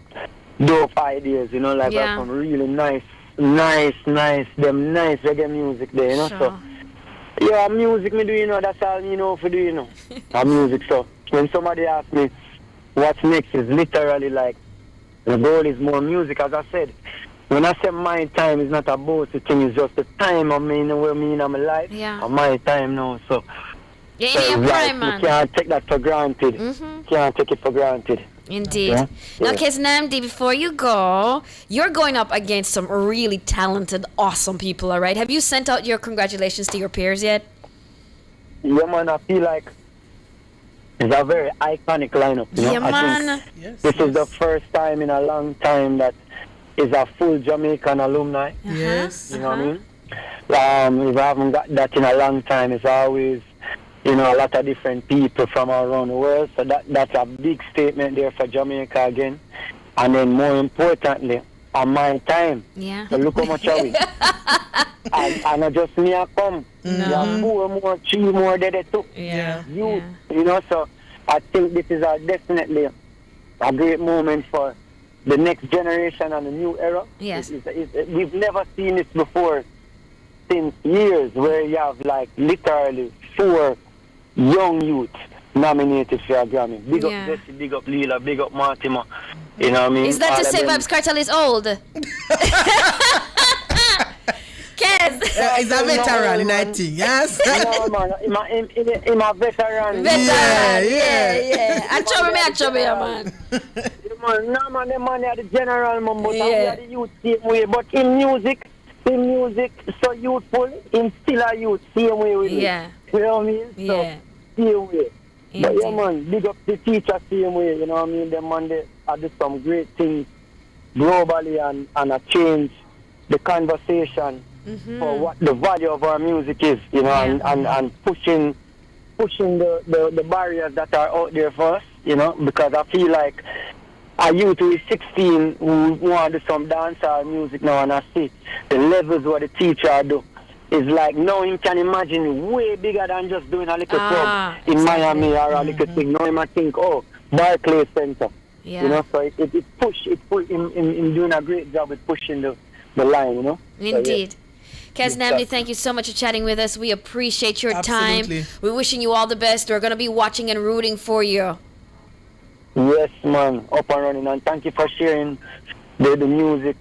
dope ideas. You know, like some really nice reggae music there. You know, so. Yeah, music me do, you know, that's all me know for do, you know. Music, so when somebody asks me what's next, is literally like, the goal is more music, as I said. When I say my time, it's not about the thing, it's just the time I mean, where me in my life. Yeah. My time now, so. Yeah, in your prime, man. You can't take that for granted. Can't take it for granted. Indeed. Yeah? Now, Kez Namdi, before you go, you're going up against some really talented, awesome people, all right? Have you sent out your congratulations to your peers yet? Yeah, man, I feel like it's a very iconic lineup. You know? Yeah, man. I think this is the first time in a long time that is a full Jamaican alumni. Yes. You know what I mean? If I haven't got that in a long time, it's always, you know, a lot of different people from around the world. So that's a big statement there for Jamaica again. And then more importantly, on my time. Yeah. So look how much are we. and not just me I come. No. You have 4 more, 3 more there too. Yeah. You know, so I think this is definitely a great moment for the next generation and the new era. Yes. We've never seen this before since years, where you have like literally 4 young youths nominated for a Grammy. Big up Jesse, big up Leela, big up Mortimer. You know what I mean? Is that to say Vybz Kartel is old? Kez. He's a veteran in that thing, yes? No, man. I'm a veteran. Yeah. I trouble, man. No, man, the man are the general, man, but we are the youth same way. But in music, so youthful, in still a youth, same way with it. You know what I mean? Yeah. So, same way. But yeah, man, big up the teacher same way, you know what I mean? Them man, they do some great things globally and change the conversation for what the value of our music is, you know, and pushing the barriers that are out there for us, you know, because I feel like a youth who is 16 who want to do some dancehall music now, and I see the levels what the teacher do is like, now him can imagine way bigger than just doing a little club in Miami or a little thing. Now him I think, Barclays Center. Yeah. You know, so it push in doing a great job with pushing the line, you know. Indeed. So, Kez Namdi, thank you so much for chatting with us. We appreciate your time. We're wishing you all the best. We're going to be watching and rooting for you. Yes, man. Up and running. And thank you for sharing the music,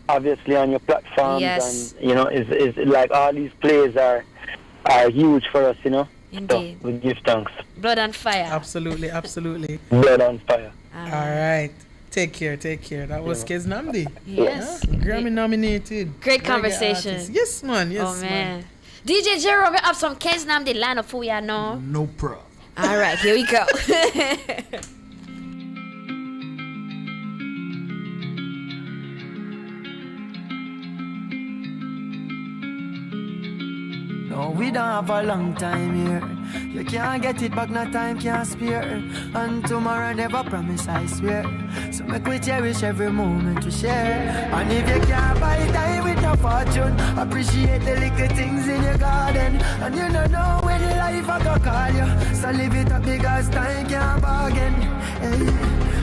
obviously, on your platforms. Yes. And, you know, it's like all these plays are huge for us, you know. Indeed. So we give thanks. Blood and fire. Absolutely. Blood and fire. All right. Take care. That was Kez Namdi. Yes. Grammy nominated. Great conversation. Yes, man. Man. DJ Jerome, we have some Kez Namdi line up for you now. No problem. All right, here we go. No, we don't have a long time here. You can't get it back, no time can spare. And tomorrow never promise, I swear. So make we cherish every moment we share. And if you can't buy time with no fortune, appreciate the little things in your garden. And you don't know when the life I go call you. So live it up because time can't bargain. Hey,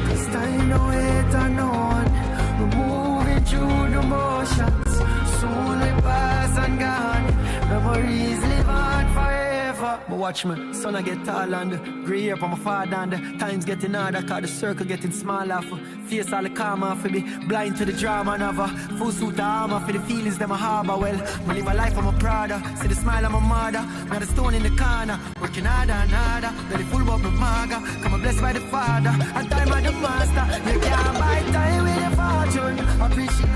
cause time no wait on no one. We're moving through the motions. Soon we pass and gone. Memories live on forever. But watch me, son I get tall and the grey hair from my father and the times getting harder, cause the circle getting smaller. For face all the karma for me, blind to the drama never. Full suit of armor for the feelings that my harbor. Well, I live a life I'm a prouder. See the smile of my mother, got a stone in the corner. Working harder and harder, belly full of my maga. Come blessed by the Father, and time of the Master. You can't buy time with your fortune. Appreciate.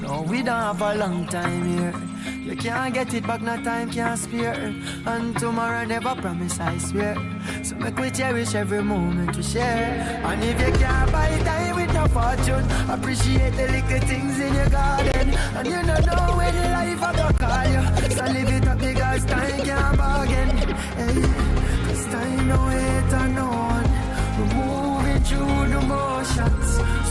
No, we don't have a long time here. You can't get it back, no time can spare. And tomorrow never promise, I swear. So make we cherish every moment we share. And if you can't buy time with no fortune, appreciate the little things in your garden. And you don't know where the life I go call you. So live it up because time can't bargain. Hey, cause time no wait on no one. We're moving through the motions.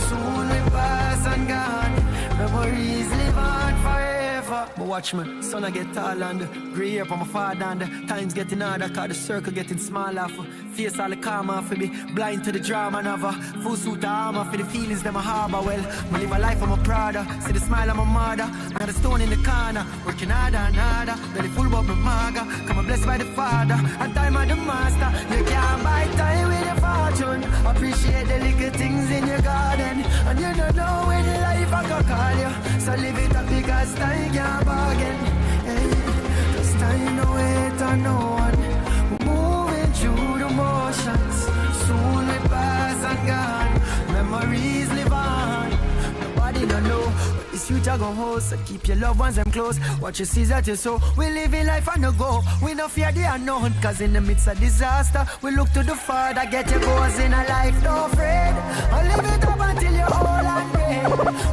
Soon we pass and gone. Memories live on forever. But watch me, son I get tall and grey hair from my father and times getting harder cause the circle getting smaller. For face all the karma for be blind to the drama never. Full suit of armor for the feelings that my harbor. Well, I live a life I'm a prouder. See the smile of my mother. Now the stone in the corner. Working harder and harder. Belly full of my maga. Come blessed by the Father. And time of the Master. You can't buy time with your fortune. Appreciate the little things in your garden. And you don't know where the life I go call you. So live it up because time can't bargain. Hey, cause time no wait on no one. We're moving through the motions. Soon we pass and gone. Memories live on. Nobody don't know what this future gon' hold. So keep your loved ones them close. Watch your seas at your soul. We live in life and no go. We no fear the unknown. Cause in the midst of disaster, we look to the Father. Get your goals in a life, no afraid. And live it up until you're old and gray.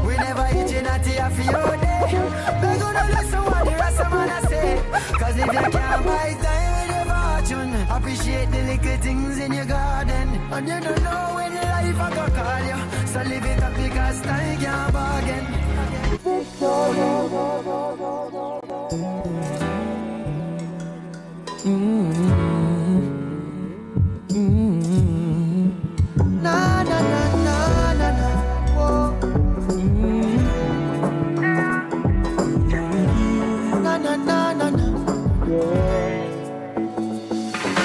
We never itching at you for your day. We're gonna listen what the rest of man I say. Cause if you can't buy time with your fortune, appreciate the little things in your garden. And you don't know when the life I go call you. So live it up because time can't bargain. Na na na na na na. Whoa. Na na na na na.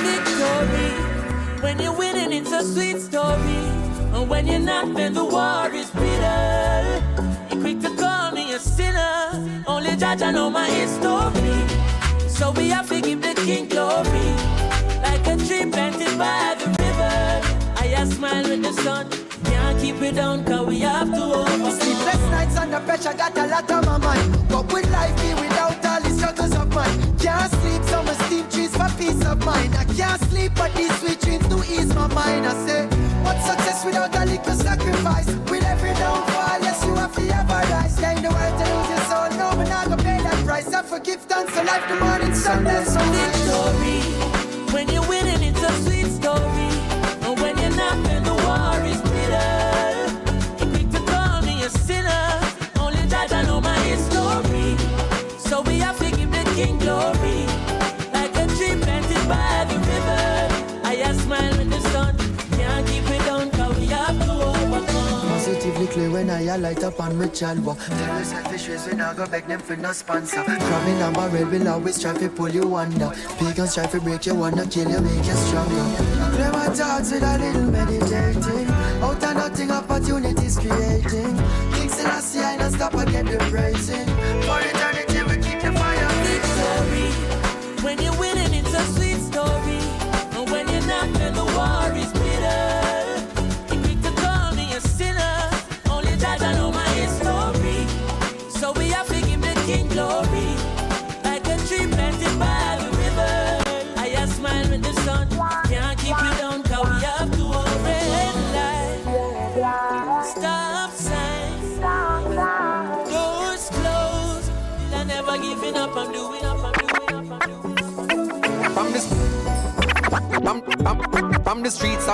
Victory, when you're winning, it's a sweet story. And when you're not, then the war is bitter. You're quick to call me a sinner. Only judge I know my history. So we have to give the King glory. Like a tree planted by the river. I smile with the sun. Can't keep it down cause we have to overcome. Sleepless nights under pressure got a lot on my mind. But with life be without all the struggles of mine. Can't sleep so my steam trees for peace of mind. I can't sleep but these sweet dreams to ease my mind. I say, what's success without a little sacrifice? With every downfall, yes you have to ever rise. Gain the world to lose your soul, no we're not gonna pay that price. I forgive thanks to life, the morning sun, there's so victory. When you're winning it's a sweet story. And when you're not, then the war is bitter. You're quick to call me a sinner. Only judge I know my history. So we have to give the King glory. Like a tree planted by the river. I smile with the sun. Can't keep it down cause we have to overcome. Positively clear when I light up on ritual. Tell the selfish ways we not go beg them for no sponsor. Crabbing and barrel will always try to pull you under. Pagans try to break you, wanna kill you, make you stronger. Clear my thoughts with a little meditating. Out of nothing opportunities creating. Kings in I see I don't stop and get the praising. For eternity we keep the fire. Victory. When you're winning it's a sweet story. And when you're not then the war is bitter. You're quick to call me a sinner. Only judge I know my history. So we have to give the King glory. Like a tree planted by the river. I smile with the sun. Can't keep you down cause we have to red light. Stop signs. Doors closed. I'm never giving up, I'm doing up, I'm doing up, I'm doing up. From the streets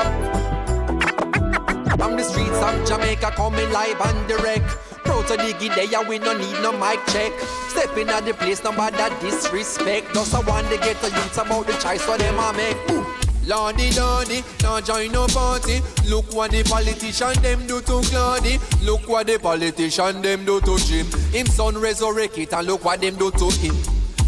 of Jamaica coming live and direct. Proud to diggy there, we no need no mic check. Stepping at the place, no matter disrespect. Just I want to get the youths about the choice for them I make. Ooh. Lordy, Lordy, now join no party. Look what the politician them do to Claudy. Look what the politician them do to Jim. Him son resurrect it and look what them do to him.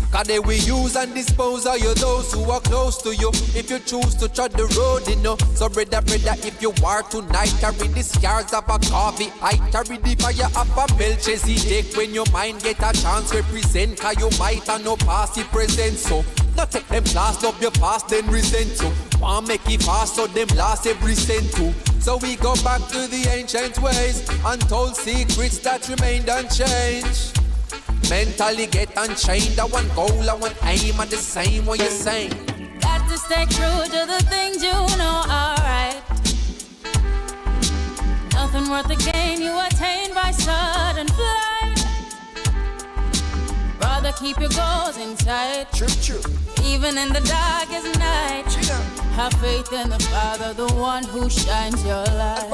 Cause they will use and dispose of you, those who are close to you. If you choose to tread the road, you know. So brother, if you are tonight, carry the scars of a coffee. I carry the fire of a Melchizedek. When your mind get a chance, represent. Cause you might have no past, the present. So not take them last of your past, then resent you. Want make it fast, so them last every cent too. So we go back to the ancient ways, untold secrets that remained unchanged. mentally get unchained. I want goal, I want aim, and the same what you're saying. Got to stay true to the things you know are right. Nothing worth the gain you attain by sudden flight. Rather keep your goals in sight. True. Even in the darkest night. Have faith in the Father, the one who shines your light.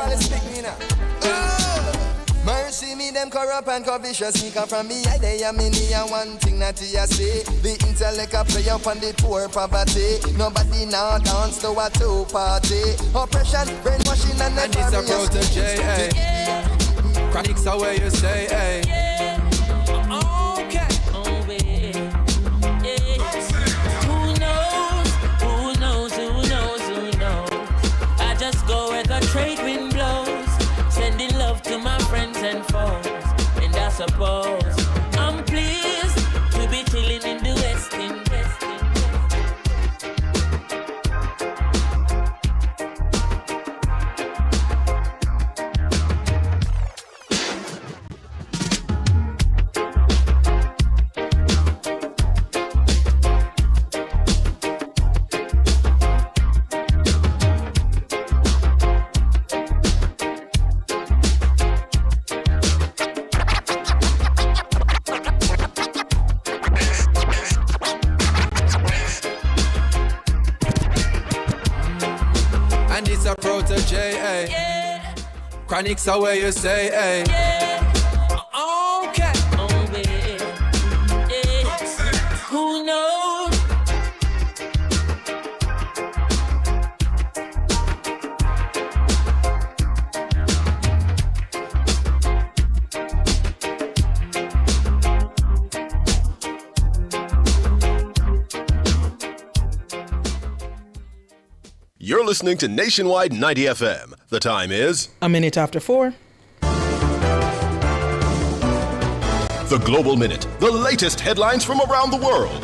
Mercy me, them corrupt and covetous sneaker from me. I they am in here, one thing that you say. The intellect a play up on the poor poverty. Nobody now dance to a two-party. Oppression, brainwashing and it's a protege, eh? Chronics are where you say, eh? Okay. Who knows? I just go where the trade wind blows. Sending love to my friends and foes. And I suppose I'm pleased to be chilling in the West Indies. Chronics are where you say, eh? Okay. Who knows? You're listening to Nationwide 90 FM. The time is 4:01. The Global Minute, the latest headlines from around the world.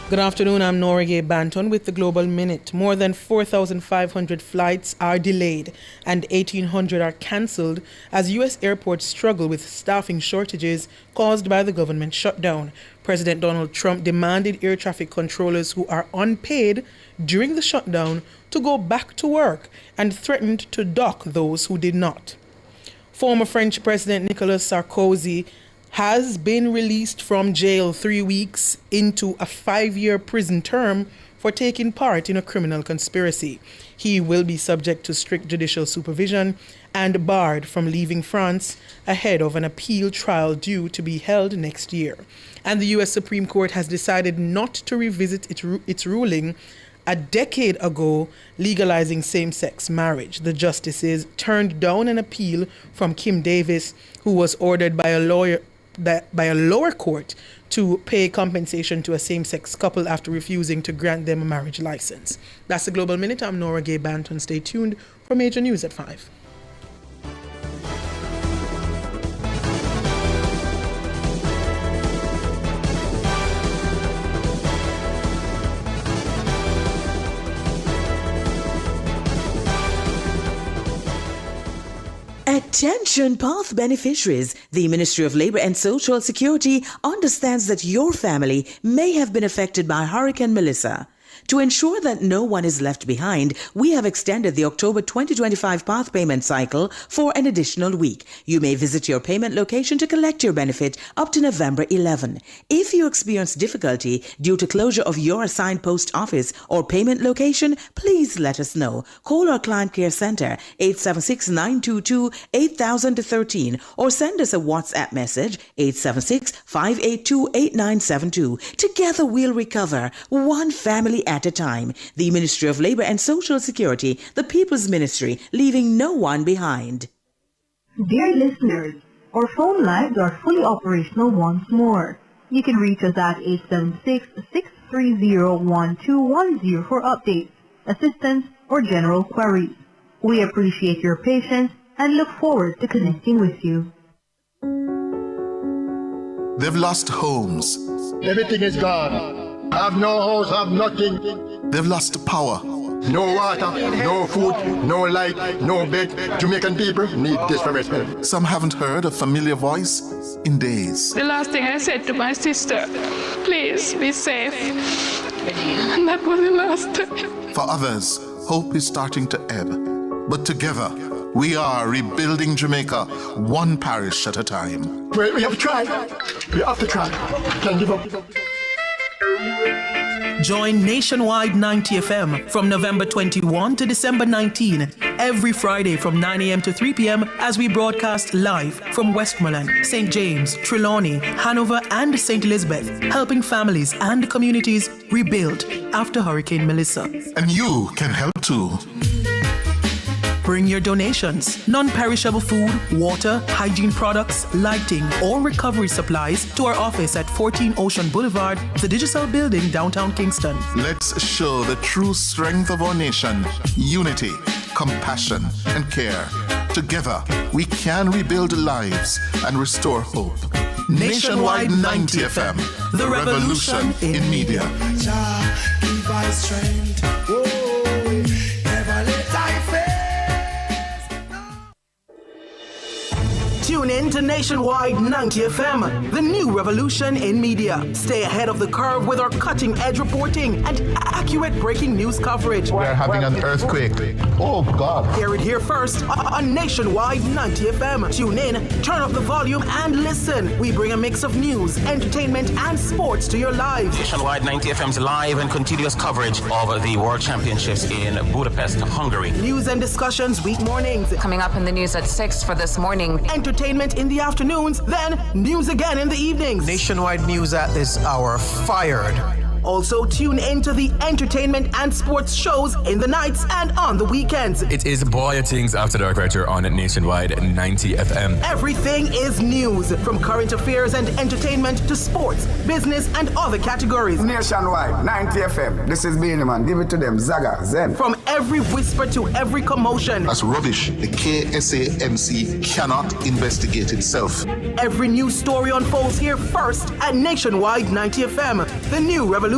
Good afternoon, I'm Nora Gay Banton with the Global Minute. More than 4,500 flights are delayed and 1,800 are cancelled as U.S. airports struggle with staffing shortages caused by the government shutdown. President Donald Trump demanded air traffic controllers who are unpaid during the shutdown to go back to work and threatened to dock those who did not. Former French President Nicolas Sarkozy has been released from jail 3 weeks into a 5-year prison term for taking part in a criminal conspiracy. He will be subject to strict judicial supervision and barred from leaving France ahead of an appeal trial due to be held next year. And the U.S. Supreme Court has decided not to revisit its ruling a decade ago legalizing same-sex marriage. The justices turned down an appeal from Kim Davis, who was ordered by a lower court to pay compensation to a same-sex couple after refusing to grant them a marriage license. That's the Global Minute. I'm Nora Gay Banton. Stay tuned for major news at 5. Attention PATH beneficiaries. The Ministry of Labour and Social Security understands that your family may have been affected by Hurricane Melissa. To ensure that no one is left behind, we have extended the October 2025 PATH payment cycle for an additional week. You may visit your payment location to collect your benefit up to November 11. If you experience difficulty due to closure of your assigned post office or payment location, please let us know. Call our Client Care Center 876-922-8013 or send us a WhatsApp message 876-582-8972. Together we'll recover, one family at a time. The Ministry of Labour and Social Security, the People's Ministry, leaving no one behind. Dear listeners, our phone lines are fully operational once more. You can reach us at 876-630-1210 for updates, assistance, or general queries. We appreciate your patience and look forward to connecting with you. They've lost homes. Everything is gone. I have no house, I have nothing. They've lost power. No water, no food, no light, no bed. Jamaican people need desperate help. Some haven't heard a familiar voice in days. The last thing I said to my sister, please be safe. And that was the last time. For others, hope is starting to ebb. But together, we are rebuilding Jamaica one parish at a time. We have to try. We have to try. Can't give up. Join Nationwide 90 FM from November 21 to December 19, every Friday from 9 a.m. to 3 p.m. as we broadcast live from Westmoreland, St. James, Trelawney, Hanover, and St. Elizabeth, helping families and communities rebuild after Hurricane Melissa. And you can help too. Bring your donations, non-perishable food, water, hygiene products, lighting, or recovery supplies to our office at 14 Ocean Boulevard, the Digital Building, downtown Kingston. Let's show the true strength of our nation: unity, compassion, and care. Together, we can rebuild lives and restore hope. Nationwide 90 FM, the revolution in media. Give us strength. Never let I fail. Tune in to Nationwide 90 FM, the new revolution in media. Stay ahead of the curve with our cutting-edge reporting and accurate breaking news coverage. We're having an earthquake. Oh, God. Hear it here first on Nationwide 90 FM. Tune in, turn up the volume, and listen. We bring a mix of news, entertainment, and sports to your lives. Nationwide 90 FM's live and continuous coverage of the World Championships in Budapest, Hungary. News and discussions week mornings. Coming up in the news at 6 for this morning. Entertainment in the afternoons, then news again in the evenings. Nationwide news at this hour, fired. Also tune into the entertainment and sports shows in the nights and on the weekends. It is Boy Things After Dark right here on Nationwide 90 FM. Everything is news, from current affairs and entertainment to sports, business, and other categories. Nationwide 90 FM. This is Beanie Man. Give it to them. Zaga, Zen. From every whisper to every commotion. That's rubbish. The KSAMC cannot investigate itself. Every news story unfolds here first at Nationwide 90 FM, the new revolution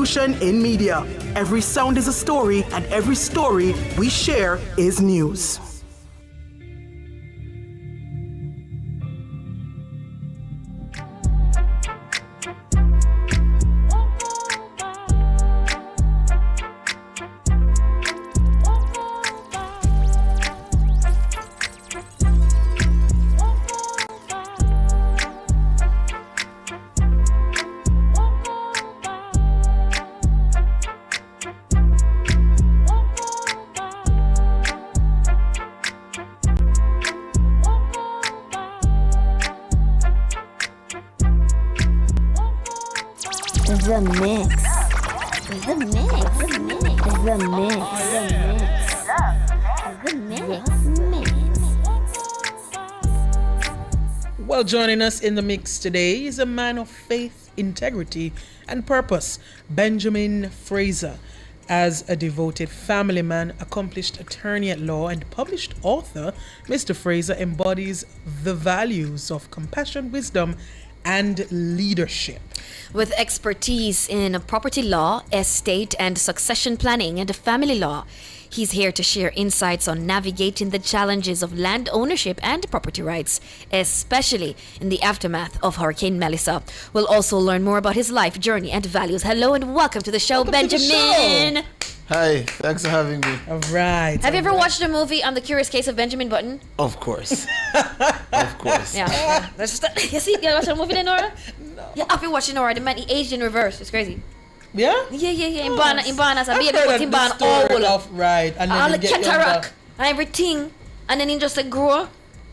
in media. Every sound is a story, and every story we share is news. The mix. The mix. The mix. The mix. Well, joining us in the mix today is a man of faith, integrity, and purpose, Benjamin Fraser. As a devoted family man, accomplished attorney at law, and published author, Mr. Fraser embodies the values of compassion, wisdom, and leadership. With expertise in property law, estate and succession planning, and family law, he's here to share insights on navigating the challenges of land ownership and property rights, especially in the aftermath of Hurricane Melissa. We'll also learn more about his life journey and values. Hello and welcome to the show, Benjamin. Hi, thanks for having me. All right. Have you ever watched the movie On the Curious Case of Benjamin Button? Of course. Of course. Yeah. That's just, you see, you watched the movie then, Nora? No. Yeah, I've been watching Nora. The man, he aged in reverse. It's crazy. Yeah? Yeah. In Bana as a baby, but in Bana all right. And then all you the get cataract and everything. And then he just like grow.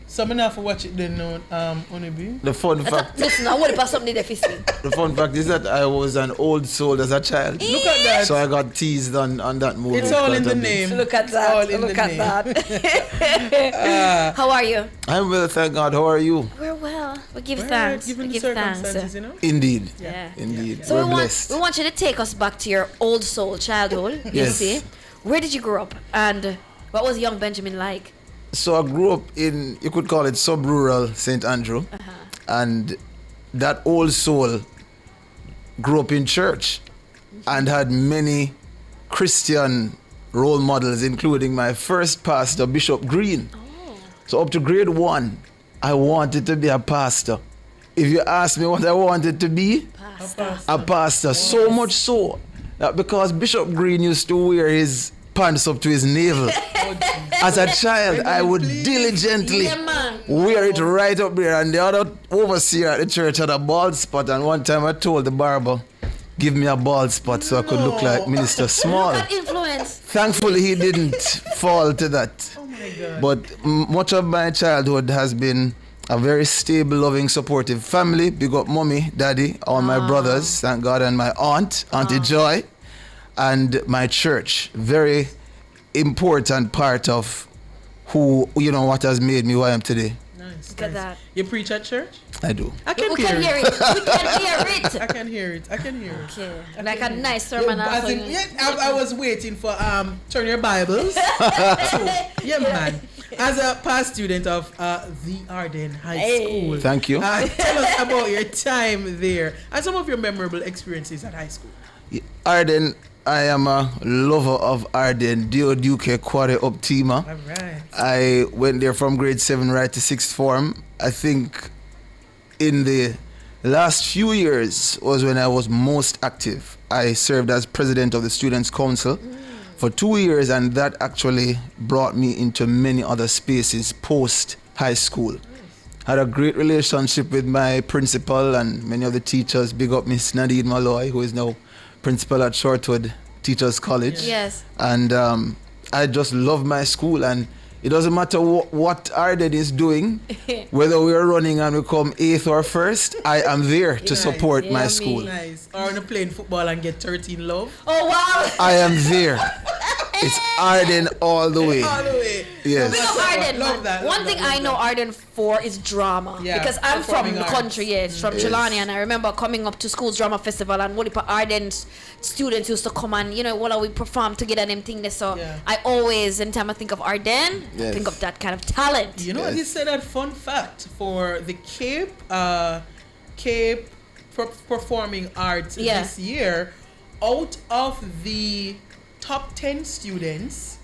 Some enough to watch it then, Onibi. The fun fact. Listen, I would have something there for me. The fun fact is that I was an old soul as a child. Look at that. So I got teased on that movie. It's all in the name. Look at that. Look at that. How are you? I'm well, thank God. How are you? We're well. We give thanks. Given We the give circumstances, thanks. you know? Indeed. Yeah. Indeed. So We're we blessed. want you to take us back to your old soul childhood. You Yes. see? Where did you grow up? And what was young Benjamin like? So I grew up in, you could call it sub-rural St. Andrew. And that old soul grew up in church and had many Christian role models, including my first pastor, Bishop Green. So up to grade 1, I wanted to be a pastor. If you ask me what I wanted to be, a pastor. So much so that because Bishop Green used to wear his pants up to his navel, as a child, I would diligently wear it right up there. And the other overseer at the church had a bald spot. And one time I told the barber, give me a bald spot so I could look like Minister Small. That influence. Thankfully, he didn't fall to that. Oh my God. But much of my childhood has been a very stable, loving, supportive family. Big up mommy, daddy, all my brothers, thank God, and my aunt, Auntie Joy, and my church. Very important part of who, what has made me who I am today. Nice. Look at that. You preach at church? I do. I can We hear can it. hear it. We can hear it. I can hear it. I can hear it. Okay. Like a nice sermon. As in, I was waiting for turn your Bibles. Man. As a past student of the Arden High School. Thank you. Tell us about your time there and some of your memorable experiences at high school. Arden, I am a lover of Arden, Dio Duke Quarry Optima. All right. I went there from grade 7 right to 6th form. I think in the last few years was when I was most active. I served as president of the Students' Council for 2 years, and that actually brought me into many other spaces post high school. Had a great relationship with my principal and many of the teachers. Big up Miss Nadine Malloy, who is now principal at Shortwood Teachers College. Yes. And I just love my school, and it doesn't matter what Arden is doing, whether we are running and we come 8th or 1st, I am there to support my school. Nice. Or playing football and get 13 love. Oh, wow. I am there. It's Arden all the way. All the way. Yes. Speaking of Arden, Love that. one thing I know Arden for is drama. Yeah, because I'm from performing the arts. country, yes, from Chilani, and I remember coming up to school's drama festival, and what Arden students used to come and, we perform together and them things. So I always, anytime I think of Arden, I think of that kind of talent. You know what he said, that fun fact for the Cape Performing Arts this year, out of the top 10 students,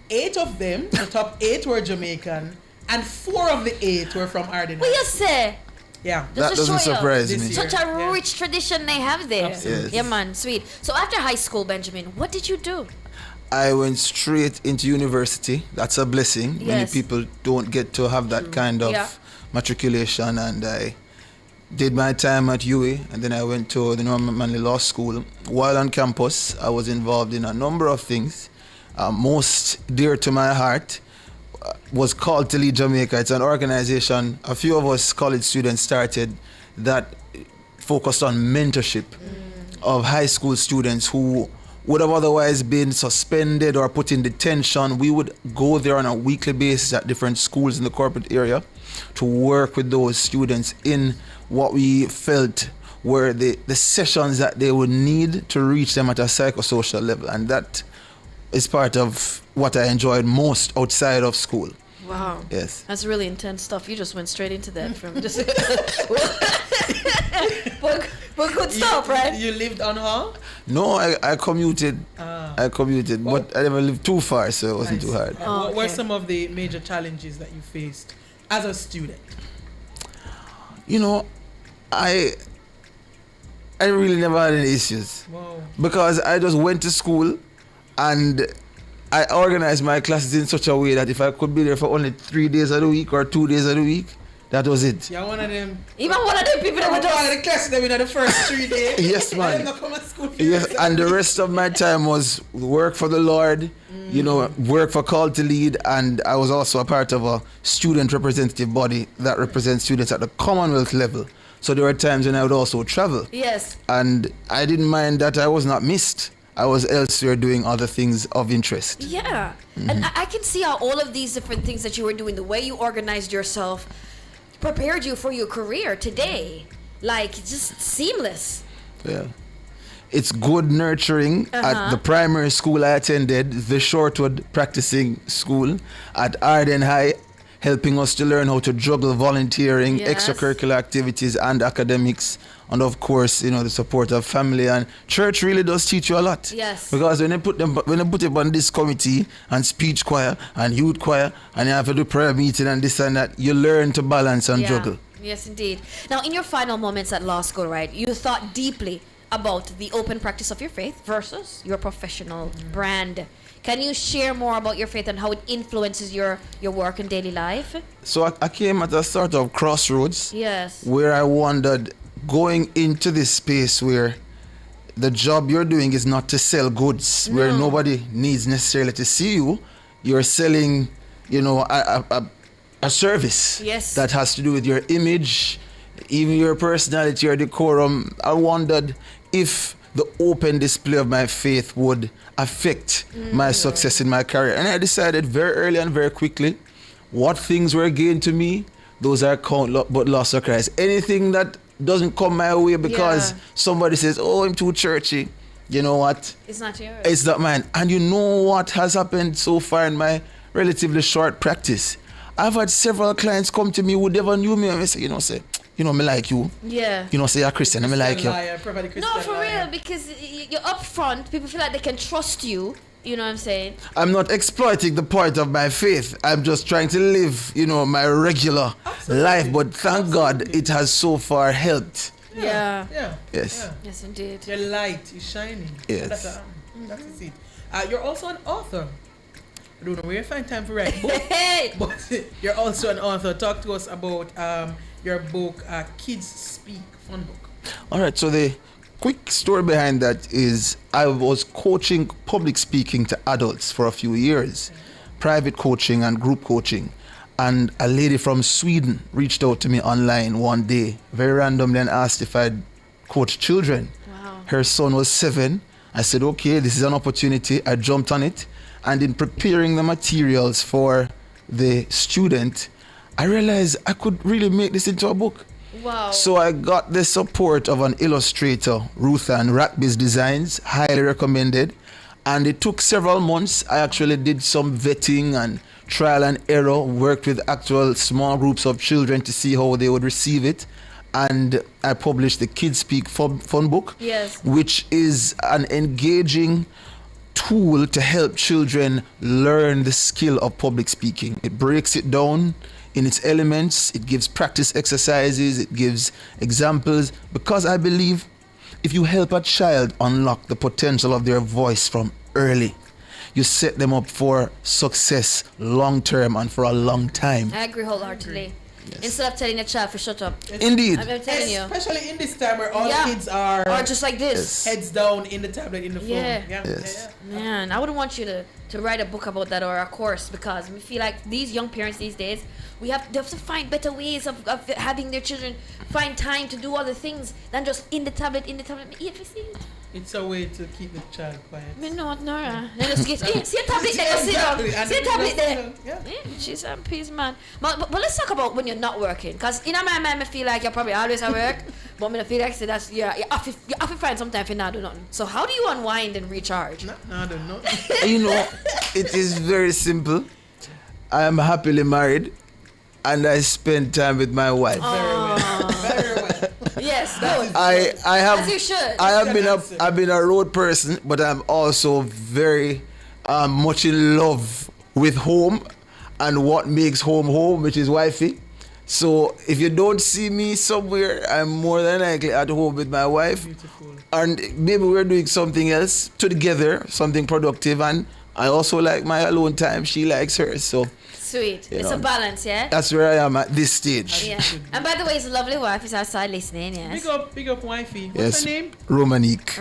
8 of them, the top 8 were Jamaican, and 4 of the 8 were from Arden. What you say? Yeah. That doesn't surprise me. Such a rich tradition they have there. Absolutely. Yeah, man, sweet. So after high school, Benjamin, what did you do? I went straight into university. That's a blessing. Yes. Many people don't get to have that kind of matriculation, and I did my time at UWI, and then I went to the Norman Manley Law School. While on campus, I was involved in a number of things. Most dear to my heart was Called to Lead Jamaica. It's an organization a few of us college students started that focused on mentorship of high school students who would have otherwise been suspended or put in detention. We would go there on a weekly basis at different schools in the corporate area to work with those students in what we felt were the sessions that they would need to reach them at a psychosocial level. And that is part of what I enjoyed most outside of school. Wow. Yes. That's really intense stuff. You just went straight into that from just but good stuff, right? You lived on Hall? No, I commuted. I commuted, but I never lived too far, so it wasn't too hard. What were some of the major challenges that you faced as a student? I really never had any issues. Whoa. Because I just went to school and I organized my classes in such a way that if I could be there for only 3 days of the week or 2 days of the week, that was it. Yeah, one of them. Even one of them people that were doing the class them in the first 3 days. Yes, man. And then come to school. Yes, and the rest of my time was work for the Lord, work for Call to Lead, and I was also a part of a student representative body that represents students at the Commonwealth level. So there were times when I would also travel. Yes. And I didn't mind that I was not missed. I was elsewhere doing other things of interest. Yeah. And I can see how all of these different things that you were doing, the way you organized yourself, prepared you for your career today. Like, just seamless. Yeah. It's good nurturing at the primary school I attended, the Shortwood Practicing School at Arden High. helping us to learn how to juggle volunteering, Yes. extracurricular activities, and academics. And of course, the support of family and church really does teach you a lot. Yes. Because when they put it on this committee and speech choir and youth choir and you have to do prayer meeting and this and that, you learn to balance and juggle. Yes, indeed. Now, in your final moments at law school, right, you thought deeply about the open practice of your faith versus your professional brand. Can you share more about your faith and how it influences your work and daily life? So I came at a sort of crossroads. Yes. Where I wondered, going into this space where the job you're doing is not to sell goods, where nobody needs necessarily to see you. You're selling, a service that has to do with your image, even your personality, your decorum. I wondered if the open display of my faith would affect my success in my career. And I decided very early and very quickly, what things were gained to me, those are count but loss of Christ. Anything that doesn't come my way because somebody says, oh, I'm too churchy, you know what? It's not yours. It's not mine. And you know what has happened so far in my relatively short practice? I've had several clients come to me who never knew me and they say, me like you. Yeah. Say you're Christian, I me like you. No, for real, because you're up front. People feel like they can trust you. You know what I'm saying? I'm not exploiting the point of my faith. I'm just trying to live, my regular life. But thank God it has so far helped. Yeah. Yes. Yeah. Yes, indeed. Your light is shining. Yes. That is it. You're also an author. I don't know where you find time to write books, but you're also an author. Talk to us about your book, Kids Speak, fun book. All right, so the quick story behind that is I was coaching public speaking to adults for a few years, private coaching and group coaching. And a lady from Sweden reached out to me online one day, very randomly, and asked if I'd coach children. Wow. Her son was 7. I said, okay, this is an opportunity. I jumped on it. And in preparing the materials for the student, I realized I could really make this into a book. Wow. So I got the support of an illustrator, Ruth Ann Rackby's Designs, highly recommended. And it took several months. I actually did some vetting and trial and error, worked with actual small groups of children to see how they would receive it. And I published the Kids Speak fun book, which is an engaging tool to help children learn the skill of public speaking. It breaks it down in its elements, it gives practice exercises, it gives examples, because I believe if you help a child unlock the potential of their voice from early, you set them up for success long term and for a long time. I agree wholeheartedly. Instead of telling a child to shut up. Indeed. I'm telling you. Especially in this time where all kids are just like this. Heads down in the tablet, in the phone. Yes. Man, I wouldn't want you to write a book about that or a course, because we feel like these young parents these days, they have to find better ways of having their children find time to do other things than just in the tablet. It's a way to keep the child quiet. Nora. Then just get, see a tablet there, sit down. See a tablet there. She's a peace, man. But let's talk about when you're not working. Because in my mind, I feel like you're probably always at work. But I feel like that's, you have to find some time for not do nothing. So how do you unwind and recharge? No, I don't know. It is very simple. I am happily married and I spend time with my wife. Very well. Yes, good. I have, as you should. I've been a road person, but I'm also very much in love with home and what makes home, which is wifey. So if you don't see me somewhere, I'm more than likely at home with my wife. Beautiful. And maybe we're doing something else together, something productive. And I also like my alone time. She likes hers. So sweet. It's a balance, yeah? That's where I am at this stage. Yeah. And by the way, his lovely wife is outside listening, yes? Big up wifey. What's her name? Romanique.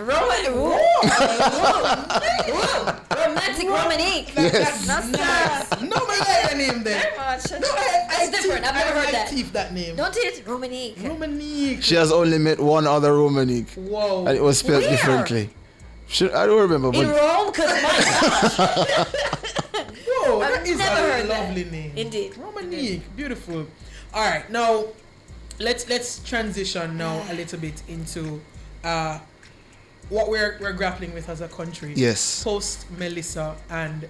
Romantic Romanique. Yes. No, I like her name there. Very much. It's different. I've never heard that. Keep that name. Don't it? Romanique. She has only met one other Romanique. Whoa. And it was spelled differently. I don't remember. In Rome? Because my gosh. Whoa, that is a lovely name. Indeed. Romanique. Beautiful. All right, now let's transition now a little bit into what we're grappling with as a country. Yes. Post Melissa and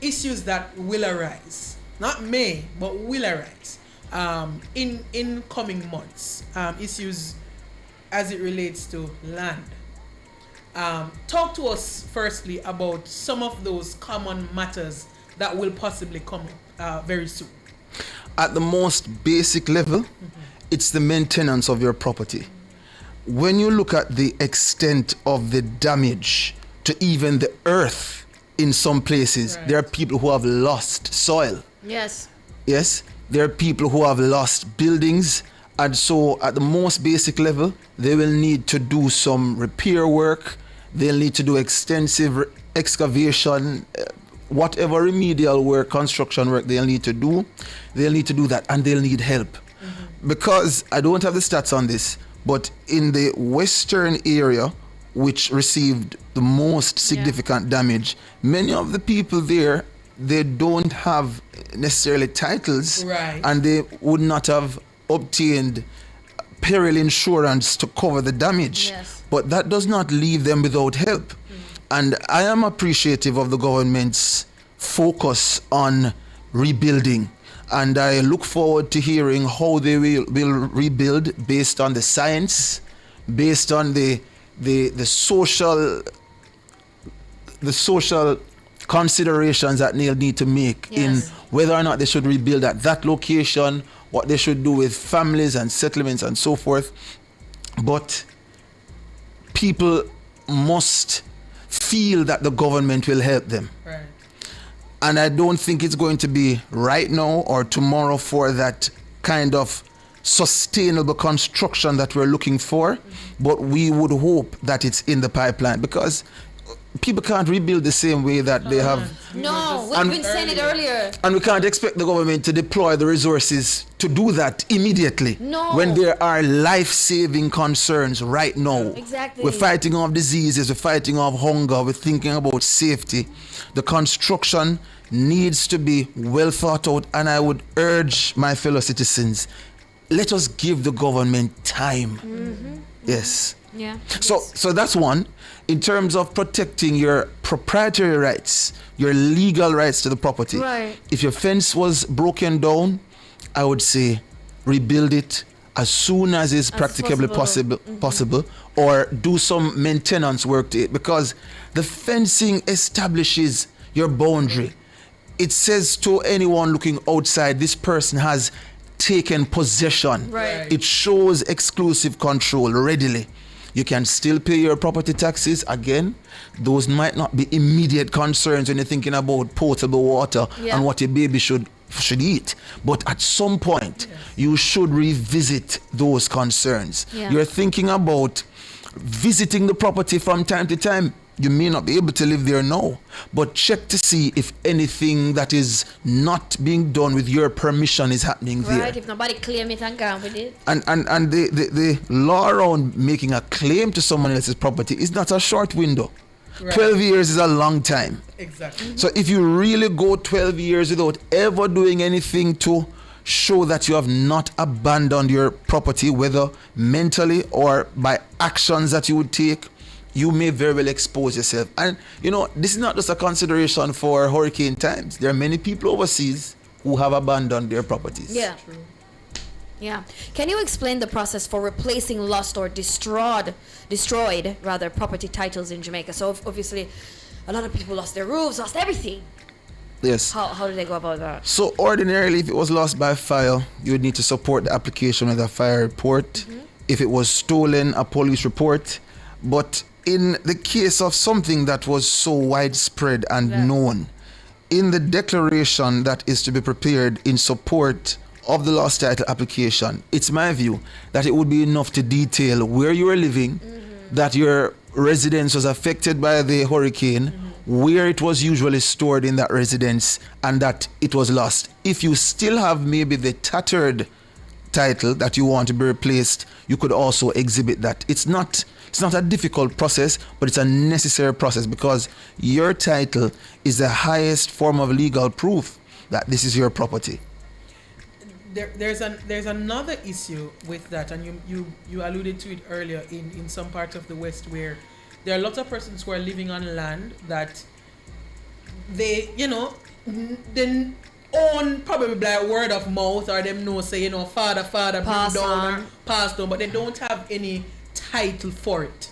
issues that will arise not may, but will arise in coming months. Issues as it relates to land. Talk to us firstly about some of those common matters that will possibly come up very soon. At the most basic level, it's the maintenance of your property. When you look at the extent of the damage to even the earth in some places, there are people who have lost soil. Yes. Yes, there are people who have lost buildings. And so at the most basic level, they will need to do some repair work. They'll need to do extensive excavation, whatever remedial work, construction work they'll need to do. They'll need to do that, and they'll need help. Because I don't have the stats on this, but in the western area, which received the most significant damage, many of the people there, they don't have necessarily titles, and they would not have obtained peril insurance to cover the damage. But that does not leave them without help. And I am appreciative of the government's focus on rebuilding. And I look forward to hearing how they will rebuild based on the science, based on the social considerations that they'll need to make in whether or not they should rebuild at that location, what they should do with families and settlements and so forth. But people must feel that the government will help them. Right. And I don't think it's going to be right now or tomorrow for that kind of sustainable construction that we're looking for, but we would hope that it's in the pipeline, because people can't rebuild the same way that they have. No, we've been saying it earlier. And we can't expect the government to deploy the resources to do that immediately. No. When there are life-saving concerns right now. Exactly. We're fighting off diseases, we're fighting off hunger, we're thinking about safety. The construction needs to be well thought out, and I would urge my fellow citizens, let us give the government time. Yes. Yeah. So that's one. In terms of protecting your proprietary rights, your legal rights to the property. Right. If your fence was broken down, I would say rebuild it as soon as is practicably possible, or do some maintenance work to it, because the fencing establishes your boundary. It says to anyone looking outside, this person has taken possession. Right. It shows exclusive control readily. You can still pay your property taxes. Again, those might not be immediate concerns when you're thinking about potable water and what your baby should eat. But at some point, you should revisit those concerns. You're thinking about visiting the property from time to time. You may not be able to live there now, but check to see if anything that is not being done with your permission is happening there. Right, if nobody claim it and gone with it. And the law around making a claim to someone else's property is not a short window. Right. 12 years is a long time. Exactly. So if you really go 12 years without ever doing anything to show that you have not abandoned your property, whether mentally or by actions that you would take, you may very well expose yourself. And you know, this is not just a consideration for hurricane times. There are many people overseas who have abandoned their properties. Yeah. True. Yeah. Can you explain the process for replacing lost or destroyed property titles in Jamaica? So obviously, a lot of people lost their roofs, lost everything. Yes. How do they go about that? So ordinarily, if it was lost by fire, you would need to support the application with a fire report. If it was stolen, a police report. But in the case of something that was so widespread and known, in the declaration that is to be prepared in support of the lost title application, it's my view that it would be enough to detail where you were living, that your residence was affected by the hurricane, where it was usually stored in that residence, and that it was lost. If you still have maybe the tattered title that you want to be replaced, you could also exhibit that. It's not a difficult process, but it's a necessary process, because your title is the highest form of legal proof that this is your property. There's another issue with that, and you alluded to it earlier in some parts of the West, where there are lots of persons who are living on land that they own probably like word of mouth, or them know say, you know, father, bring down or pass down, but they don't have any title for it.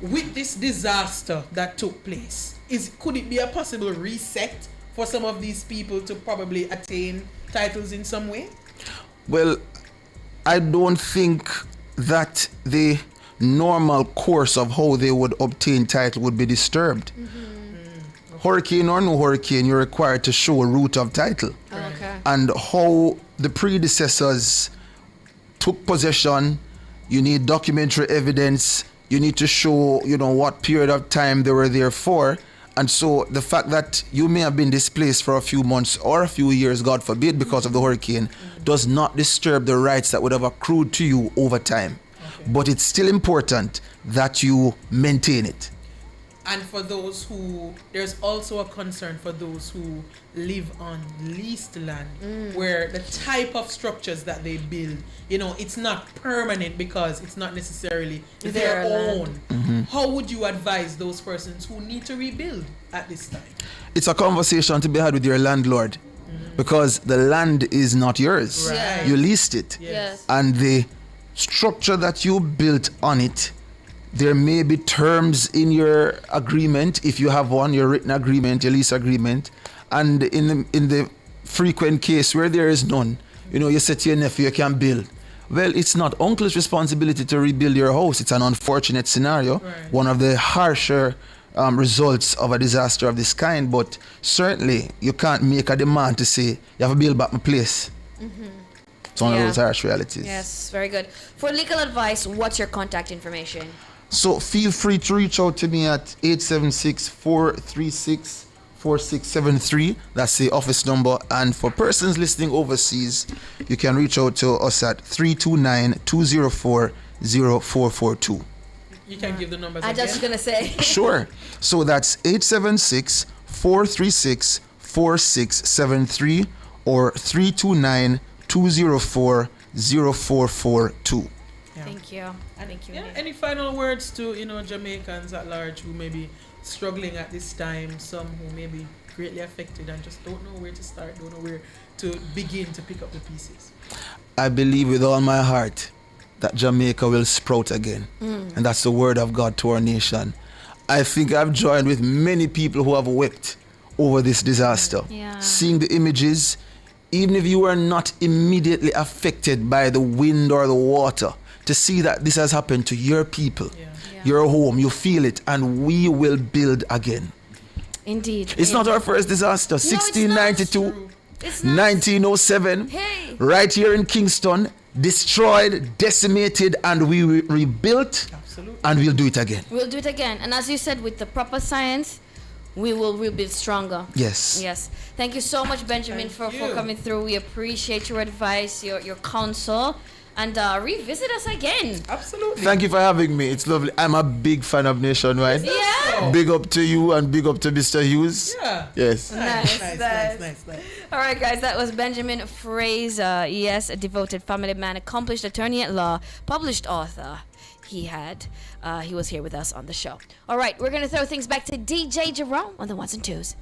With this disaster that took place, could it be a possible reset for some of these people to probably attain titles in some way? Well, I don't think that the normal course of how they would obtain title would be disturbed. Hurricane or no hurricane, you're required to show a route of title. Okay. And how the predecessors took possession, you need documentary evidence, you need to show, you know, what period of time they were there for. And so the fact that you may have been displaced for a few months or a few years, God forbid, because of the hurricane, does not disturb the rights that would have accrued to you over time. But it's still important that you maintain it. And for those who, there's also a concern for those who live on leased land, where the type of structures that they build, you know, it's not permanent because it's not necessarily their own. How would you advise those persons who need to rebuild at this time? It's a conversation to be had with your landlord, because the land is not yours. Right. You leased it. Yes. And the structure that you built on it, there may be terms in your agreement, if you have one, your written agreement, your lease agreement, and in the frequent case where there is none, you know, you say to your nephew, you can build. Well, it's not uncle's responsibility to rebuild your house. It's an unfortunate scenario, one of the harsher results of a disaster of this kind, but certainly you can't make a demand to say, you have to build back my place. It's one of those harsh realities. Yes, very good. For legal advice, what's your contact information? So feel free to reach out to me at 876-436-4673. That's the office number. And for persons listening overseas, you can reach out to us at 329-204-0442. You can give the numbers I again. just going to say. Sure. So that's 876-436-4673 or 329-204-0442. Thank you. Thank you. Any final words to, you know, Jamaicans at large who may be struggling at this time, some who may be greatly affected and just don't know where to start, don't know where to begin to pick up the pieces? I believe with all my heart that Jamaica will sprout again. And that's the word of God to our nation. I think I've joined with many people who have wept over this disaster. Seeing the images, even if you were not immediately affected by the wind or the water, to see that this has happened to your people, your home, you feel it, and we will build again. Indeed. It's not our first disaster. 1692, 1907, right here in Kingston, destroyed, decimated, and we rebuilt, and we'll do it again. We'll do it again. And as you said, with the proper science, we will rebuild stronger. Yes. Yes. Thank you so much, Benjamin, for coming through. We appreciate your advice, your counsel. And revisit us again. Absolutely. Thank you for having me. It's lovely. I'm a big fan of Nationwide. Yeah. Big up to you and big up to Mr. Hughes. Yeah. Yes. Nice. All right, guys. That was Benjamin Fraser. Yes, a devoted family man, accomplished attorney at law, published author. He was here with us on the show. All right, we're going to throw things back to DJ Jerome on the ones and twos.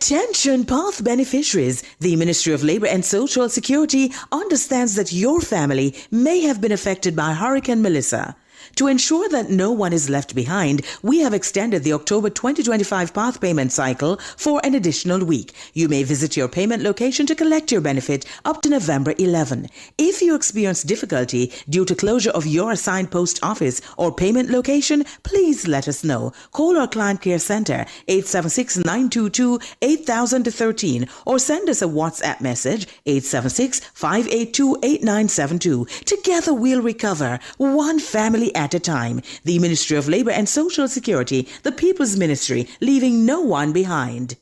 Attention Path beneficiaries. The Ministry of Labour and Social Security understands that your family may have been affected by Hurricane Melissa. To ensure that no one is left behind, we have extended the October 2025 Path payment cycle for an additional week. You may visit your payment location to collect your benefit up to November 11. If you experience difficulty due to closure of your assigned post office or payment location, please let us know. Call our Client Care Centre 876-922-8013 or send us a WhatsApp message 876-582-8972. Together we'll recover, one family at a time. The Ministry of Labour and Social Security, the People's Ministry, leaving no one behind.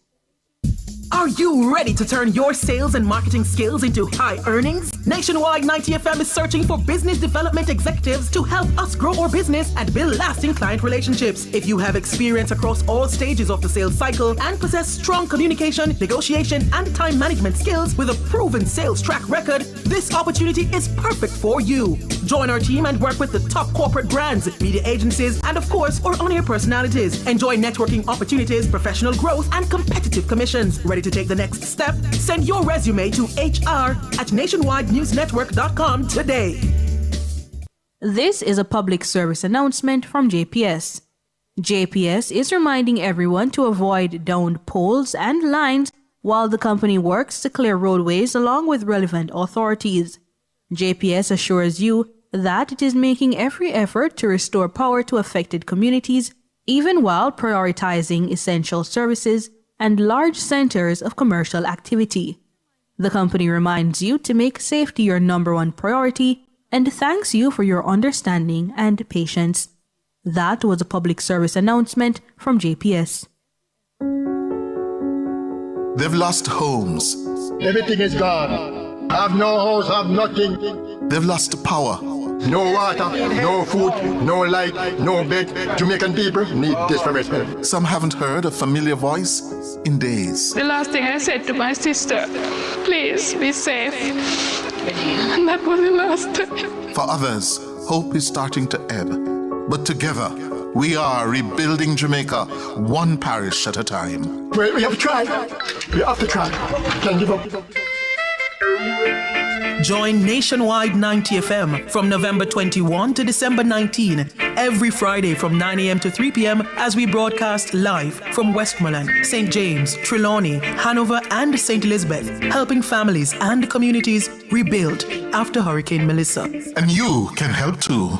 Are you ready to turn your sales and marketing skills into high earnings? Nationwide 90 FM is searching for business development executives to help us grow our business and build lasting client relationships. If you have experience across all stages of the sales cycle and possess strong communication, negotiation, and time management skills with a proven sales track record, this opportunity is perfect for you. Join our team and work with the top corporate brands, media agencies, and of course, our on-air personalities. Enjoy networking opportunities, professional growth, and competitive commissions. Ready to take the next step? Send your resume to hr@nationwidenewsnetwork.com today. This is a public service announcement from JPS. JPS is reminding everyone to avoid downed poles and lines while the company works to clear roadways along with relevant authorities. JPS assures you that it is making every effort to restore power to affected communities, even while prioritizing essential services and large centers of commercial activity. The company reminds you to make safety your number one priority and thanks you for your understanding and patience. That was a public service announcement from JPS. They've lost homes. Everything is gone. Have no house, have nothing. They've lost power. No water, no food, no light, no bed. Jamaican people need desperate help. Some haven't heard a familiar voice in days. The last thing I said to my sister, please be safe. And that was the last time. For others, hope is starting to ebb. But together, we are rebuilding Jamaica, one parish at a time. We have to try. We have to try. Can't give up. Join Nationwide 90 FM from November 21 to December 19, every Friday from 9 a.m. to 3 p.m. as we broadcast live from Westmoreland, St. James, Trelawney, Hanover, and St. Elizabeth, helping families and communities rebuild after Hurricane Melissa. And you can help too.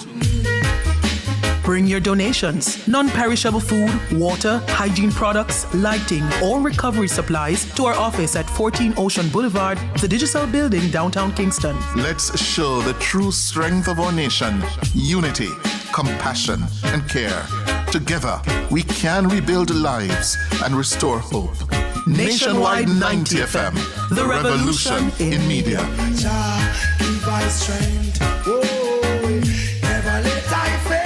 Bring your donations, non-perishable food, water, hygiene products, lighting, or recovery supplies to our office at 14 Ocean Boulevard, the Digital Building, downtown Kingston. Let's show the true strength of our nation: unity, compassion, and care. Together, we can rebuild lives and restore hope. Nationwide 90 FM, the revolution in media. Give us strength. Oh, never let I fail.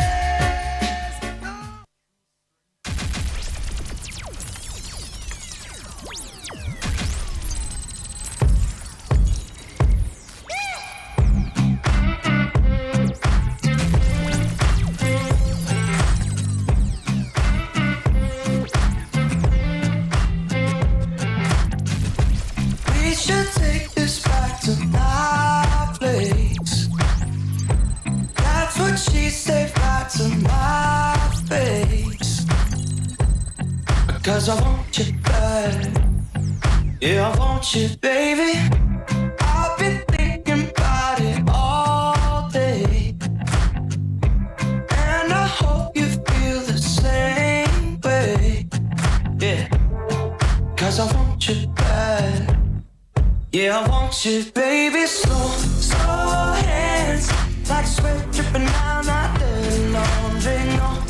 Cause I want you bad. Yeah, I want you, baby. I've been thinking about it all day. And I hope you feel the same way. Yeah, cause I want you bad. Yeah, I want you, baby. Slow, slow hands, like sweat dripping down out the laundry. No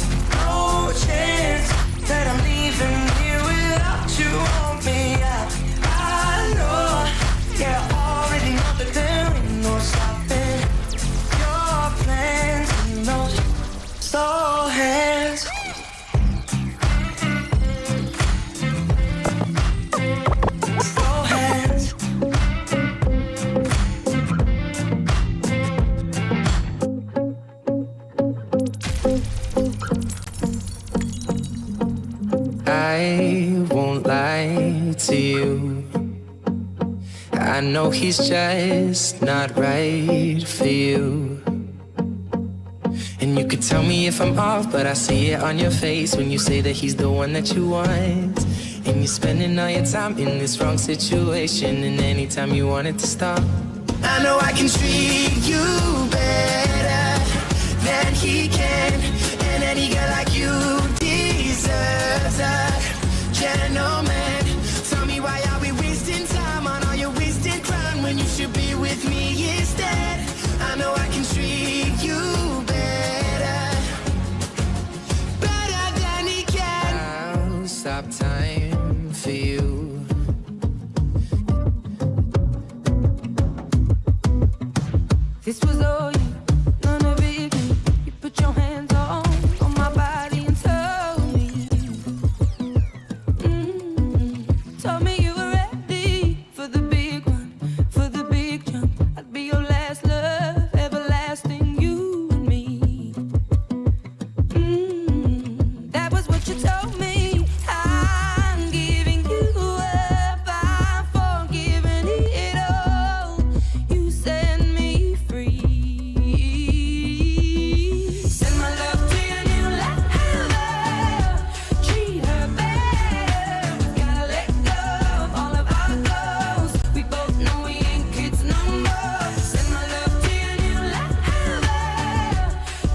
chance that I'm leaving here without you on me. I know, yeah, I already know that there ain't no stopping your plans and those slow hands. Slow hands. I won't lie to you. I know he's just not right for you. And you could tell me if I'm off, but I see it on your face when you say that he's the one that you want. And you're spending all your time in this wrong situation, and anytime you want it to stop, I know I can treat you better than he can. And any girl like you deserves a gentleman. Tell me why are we wasting time on all your wasted crime when you should be with me instead. I know I can treat you better than he can. I'll stop time for you. This was all you, none of it me. You put your hands on my body and told me, told me you were ready for the big one, for the big jump. I'd be your last love, everlasting, you and me. That was what you told me. I'm giving you up, I'm forgiving it all. You set me free. Send my love to your new lover. Treat her better. We gotta let go of all of our goals. We both know we ain't kids no more. Send my love to your new lover.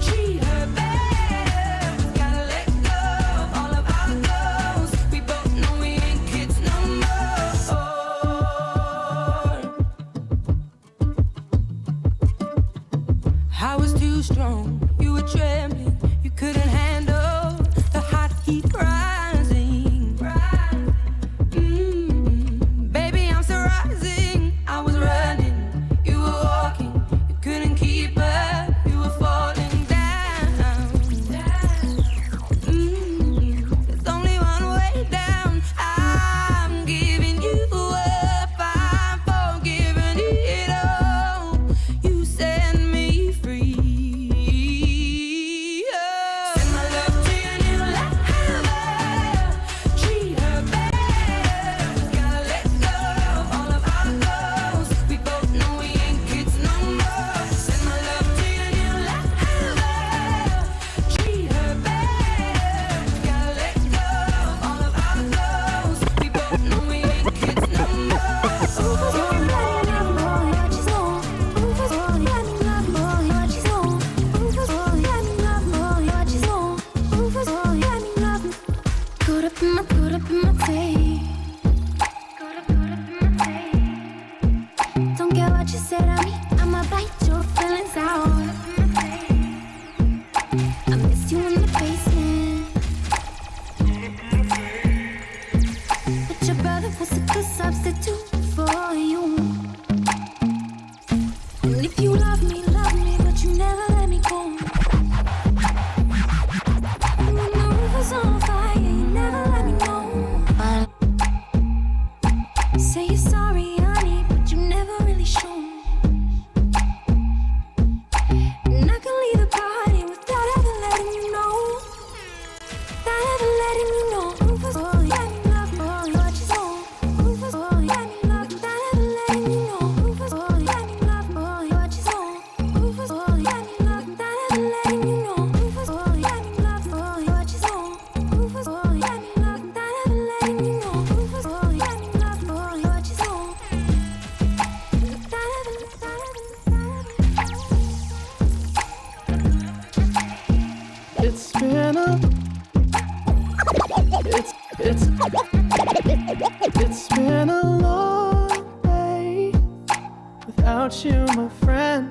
Treat her better. We gotta let go of all of our goals. We both know we ain't kids no more. I was too strong, you were trembling, you couldn't handle the hot heat rising. Baby, I'm still rising. I was running, you were walking, you couldn't keep up, you were falling down. There's only one way down. I'm giving you up, I'm forgiving it all. You set me free. Send my love to your new lover. Treat her better. We gotta let go of all of our goals. We both know we ain't kids no more. Send my love to your new lover. Treat her better. We gotta let go of all of our goals. We both know we ain't kids no more. Good up in my face. Don't care what you said to me, I'ma bite your feelings out. I miss you in the basement, but your brother was a good substitute for you. And if you love me, but you never let me go. And when the roof was on fire, you never let me know. Say you're sorry, honey, but you never really show. And I can leave the party without ever letting you know. Without ever letting you know. Rufus, oh, yeah, you love me, oh, what you so. Rufus, oh, yeah, you love me, without ever letting you know. Rufus, oh, yeah, you love me, oh, what you so. Rufus, oh, yeah, you love me, without ever letting you know. Rufus, oh, yeah, you love me, oh, what you so. Rufus, oh, yeah, you love me, without ever letting you know. Rufus, oh, yeah, you love me, oh, what you so. It's been a long day without you, my friend,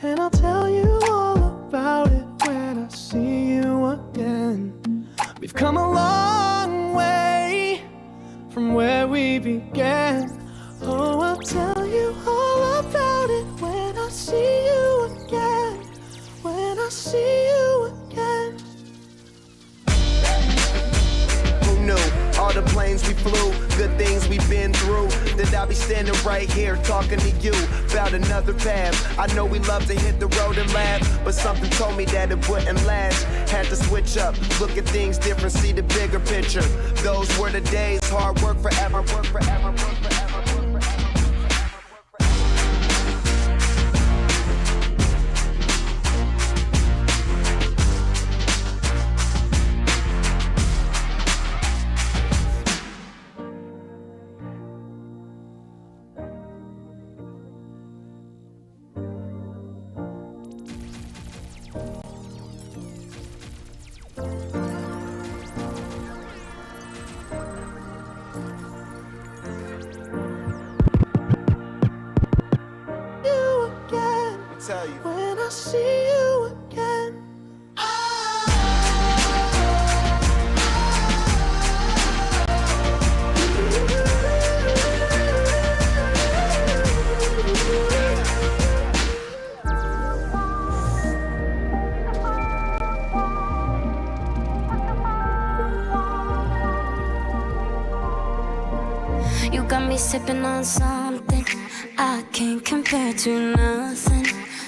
and I'll tell you all about it when I see you again. We've come a long way from where we began. Oh, I'll tell you all about it when I see you again. When I see you again. Who knew? All the planes we flew, good things we've been through. That I'll be standing right here talking to you about another path. I know we love to hit the road and laugh, but something told me that it wouldn't last. Had to switch up, look at things different, see the bigger picture. adventure. Those were the days, hard work forever, work forever, work forever, work forever. Tell you. When I see you again. You got me sipping on something I can't compare to nothing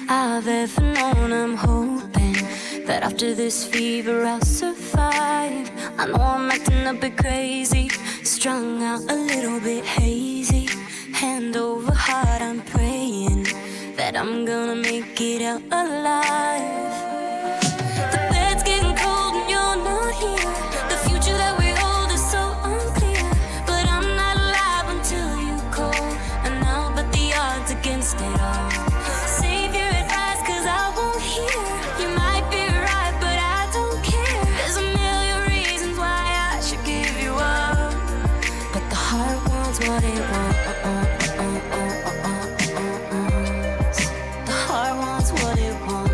I've ever known. I'm hoping that after this fever I'll survive. I know I'm acting a bit crazy, strung out a little bit hazy. Hand over heart, I'm praying that I'm gonna make it out alive. The bed's getting cold and you're not here. The future that we hold is so unclear. But I'm not alive until you call, and I'll bet the odds against it all. Save your advice, cause I won't hear. You might be right, but I don't care. There's a million reasons why I should give you up, but the heart wants what it wants. The heart wants what it wants.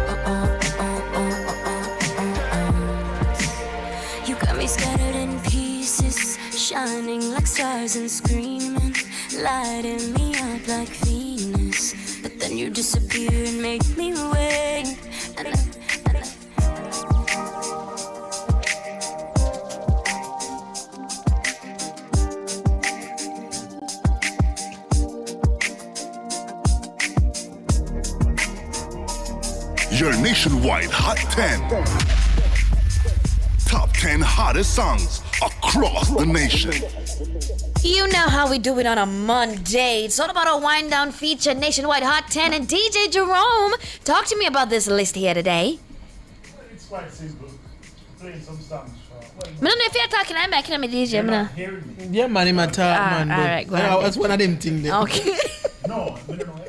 You got me scattered in pieces, shining like stars and screaming, lighting me up like Venus. But then you disappear and make me wait. Your nationwide Hot 10. Top 10 hottest songs across the nation. You know how we do it on a Monday. It's all about a wind down feature, Nationwide Hot 10, and DJ Jerome. Talk to me about this list here today. Well, it's quite simple. Playing some songs. I don't know if you're talking, I'm back in my DJ. You're not hearing me. Yeah, man, I'm a talk, man. All right, go ahead. That's one of them things. Okay. No, we don't know.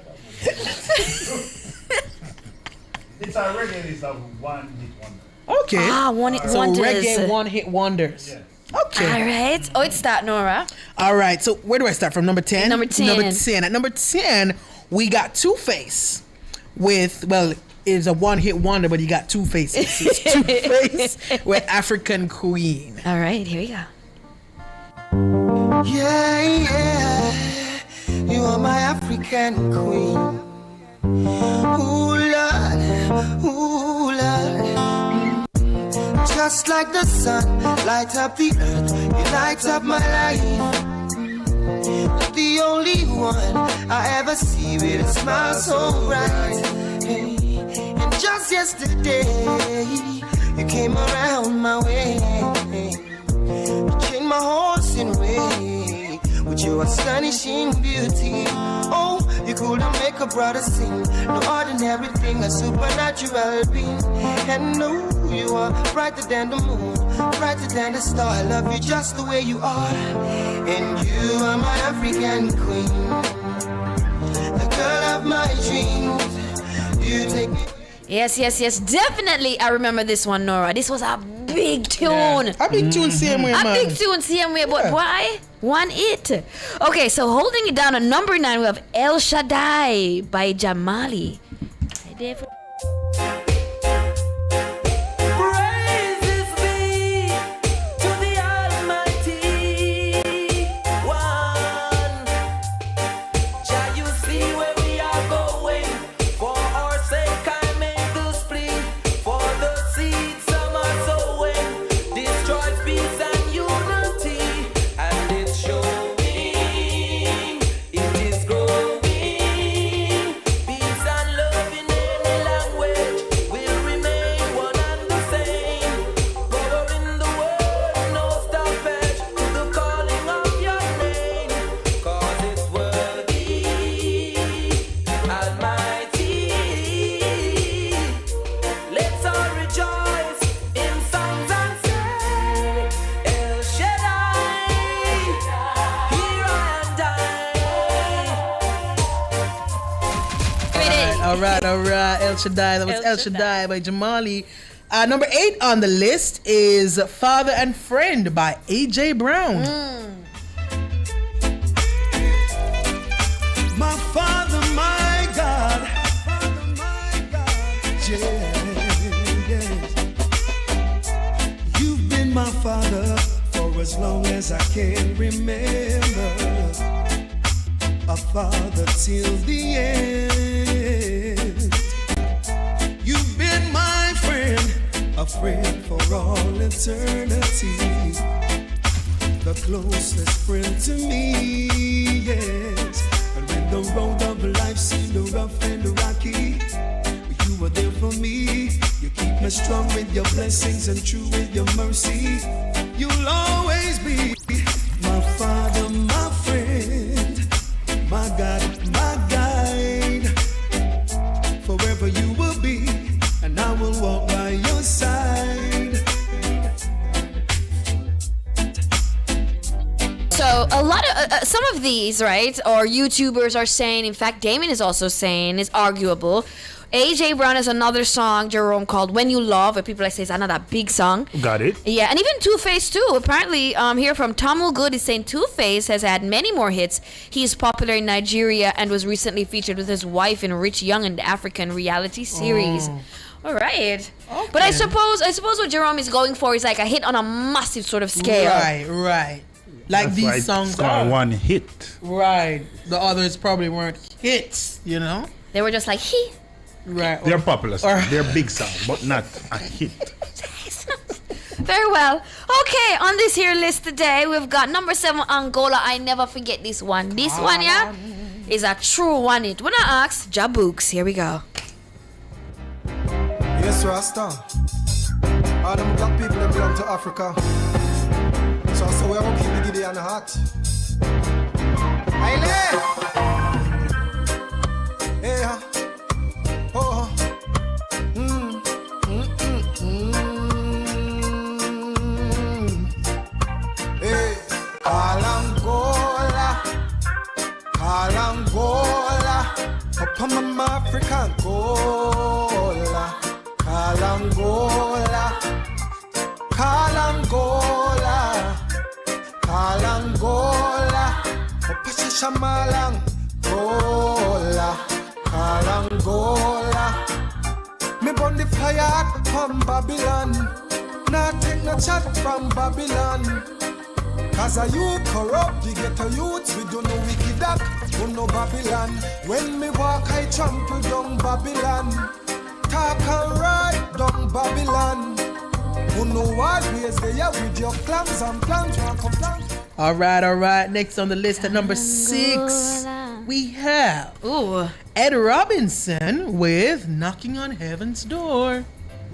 It's a reggae list of one hit wonder. Okay. One hit so wonders. reggae one hit wonders. Yeah. Okay. All right. Oh, it's that, Nora. All right. So where do I start from? Number 10? Number 10. Number 10. At number 10, we got Two-Face with, well, it's a one hit wonder, but he got two faces. It's Two-Face with African Queen. All right. Here we go. Yeah, yeah. You are my African queen. Ooh, Lord. Ooh, Lord. Just like the sun, light up the earth, you light up my life. The only one I ever see with a smile so bright. Hey. And just yesterday, you came around my way. You changed my horse in way with your astonishing beauty. Oh, you couldn't make a brother sing. No ordinary thing, a supernatural being. And no, you are brighter than the moon, brighter than the star. I love you just the way you are. And you are my African queen, the girl of my dreams. You take me. Yes, yes, yes. Definitely, I remember this one, Nora. This was a big tune. Yeah. A big tune, same way, man. A big tune, same way. But why? One it. Okay, so holding it down at number 9, we have El Shaddai by Jamali. All right. El Shaddai. That was El Shaddai by Jamali. Number 8 on the list is Father and Friend by AJ Brown. My Father, my God. Yeah. You've been my Father for as long as I can remember. A father till the end. You've been my friend, a friend for all eternity. The closest friend to me, yes. And when the road of life seemed rough and rocky, you were there for me. You keep me strong with your blessings and true with your mercy. You'll always be my Father, my friend, my God, my guide. Forever you will be, and I will walk by your side. So a lot of some of these, right, or YouTubers are saying, in fact, Damien is also saying, is arguable. AJ Brown has another song, Jerome, called When You Love, where people like say it's another big song. Got it. Yeah, and even Two-Face too. Apparently, here from Tamil Good is saying Two-Face has had many more hits. He is popular in Nigeria and was recently featured with his wife in Rich Young and African reality series. All right. Okay. But I suppose what Jerome is going for is like a hit on a massive sort of scale. Right. Like That's these songs are are. one hit. Right. The others probably weren't hits, you know? They were just like, he. Right. They're popular songs. They're big songs, but not a hit. Very well. Okay, on this here list today, we've got number 7, Angola. I never forget this one. This one, yeah, is a true one hit. When I ask, Jabooks. Here we go. Yes, Rasta. All them black people that belong to Africa. So I say we are keep the giddy and the hot. Hey, oh, Hey, Angola, up on my African Angola, Angola, up a Shamalang, Angola. Me burn the fire from Babylon. Nah take no chat from Babylon. Cause a youth corrupt, you get a youth. We don't know wicked that, we know Babylon. When me walk, I trample down Babylon. Talk and ride down Babylon. Who know what ways they are with your clams and plans. All right. Next on the list at number 6, we have Ed Robinson with Knocking on Heaven's Door.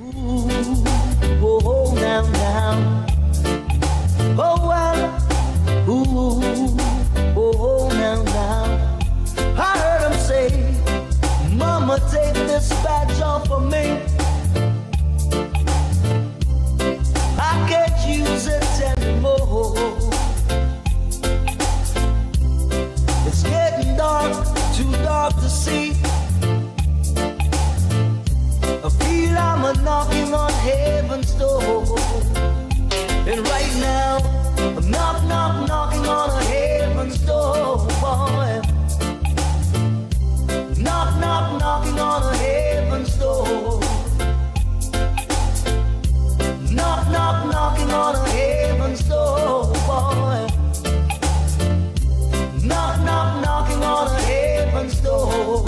Ooh, oh, now. Oh, well. Ooh, oh, now. I heard him say, Mama, take this badge off of me. I can't use it anymore. It's getting dark, too dark to see. I feel I'm a knocking on heaven's door. And right now, I'm knocking on a heaven's door, boy. Knocking on a heaven's door. Knocking on a heaven's door, boy. Knocking on a heaven's door.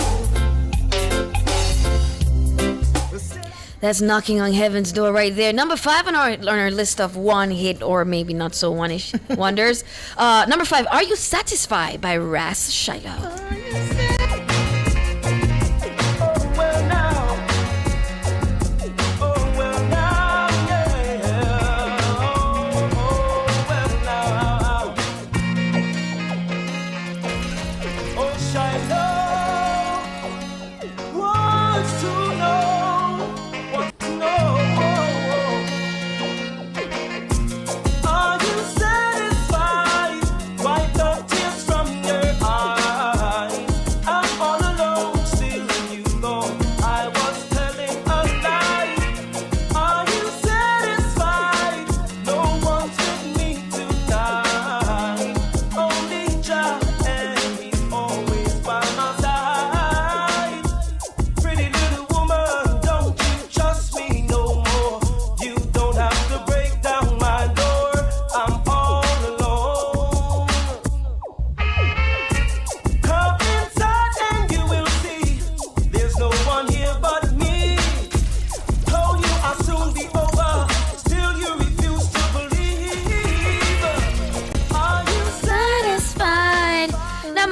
That's Knocking on Heaven's Door right there. Number 5 on our list of one hit or maybe not so one-ish wonders. Number 5, Are You Satisfied by Ras Shiloh.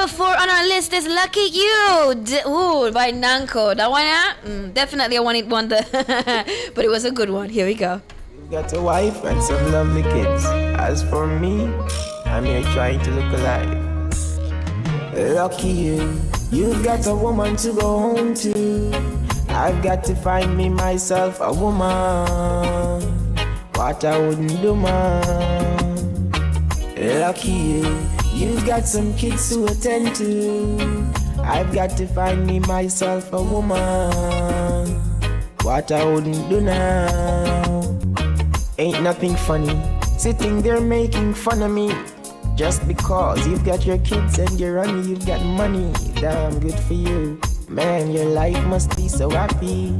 number 4 on our list is Lucky You by Nanko. That one, definitely a one-hit wonder. But it was a good one. Here we go. You've got a wife and some lovely kids. As for me, I'm here trying to look alive. Lucky you, you've got a woman to go home to. I've got to find me myself a woman. What I wouldn't do, man. Lucky you, you've got some kids to attend to. I've got to find me myself a woman. What I wouldn't do now. Ain't nothing funny, sitting there making fun of me. Just because you've got your kids and you're honey, you've got money. Damn good for you. Man, your life must be so happy.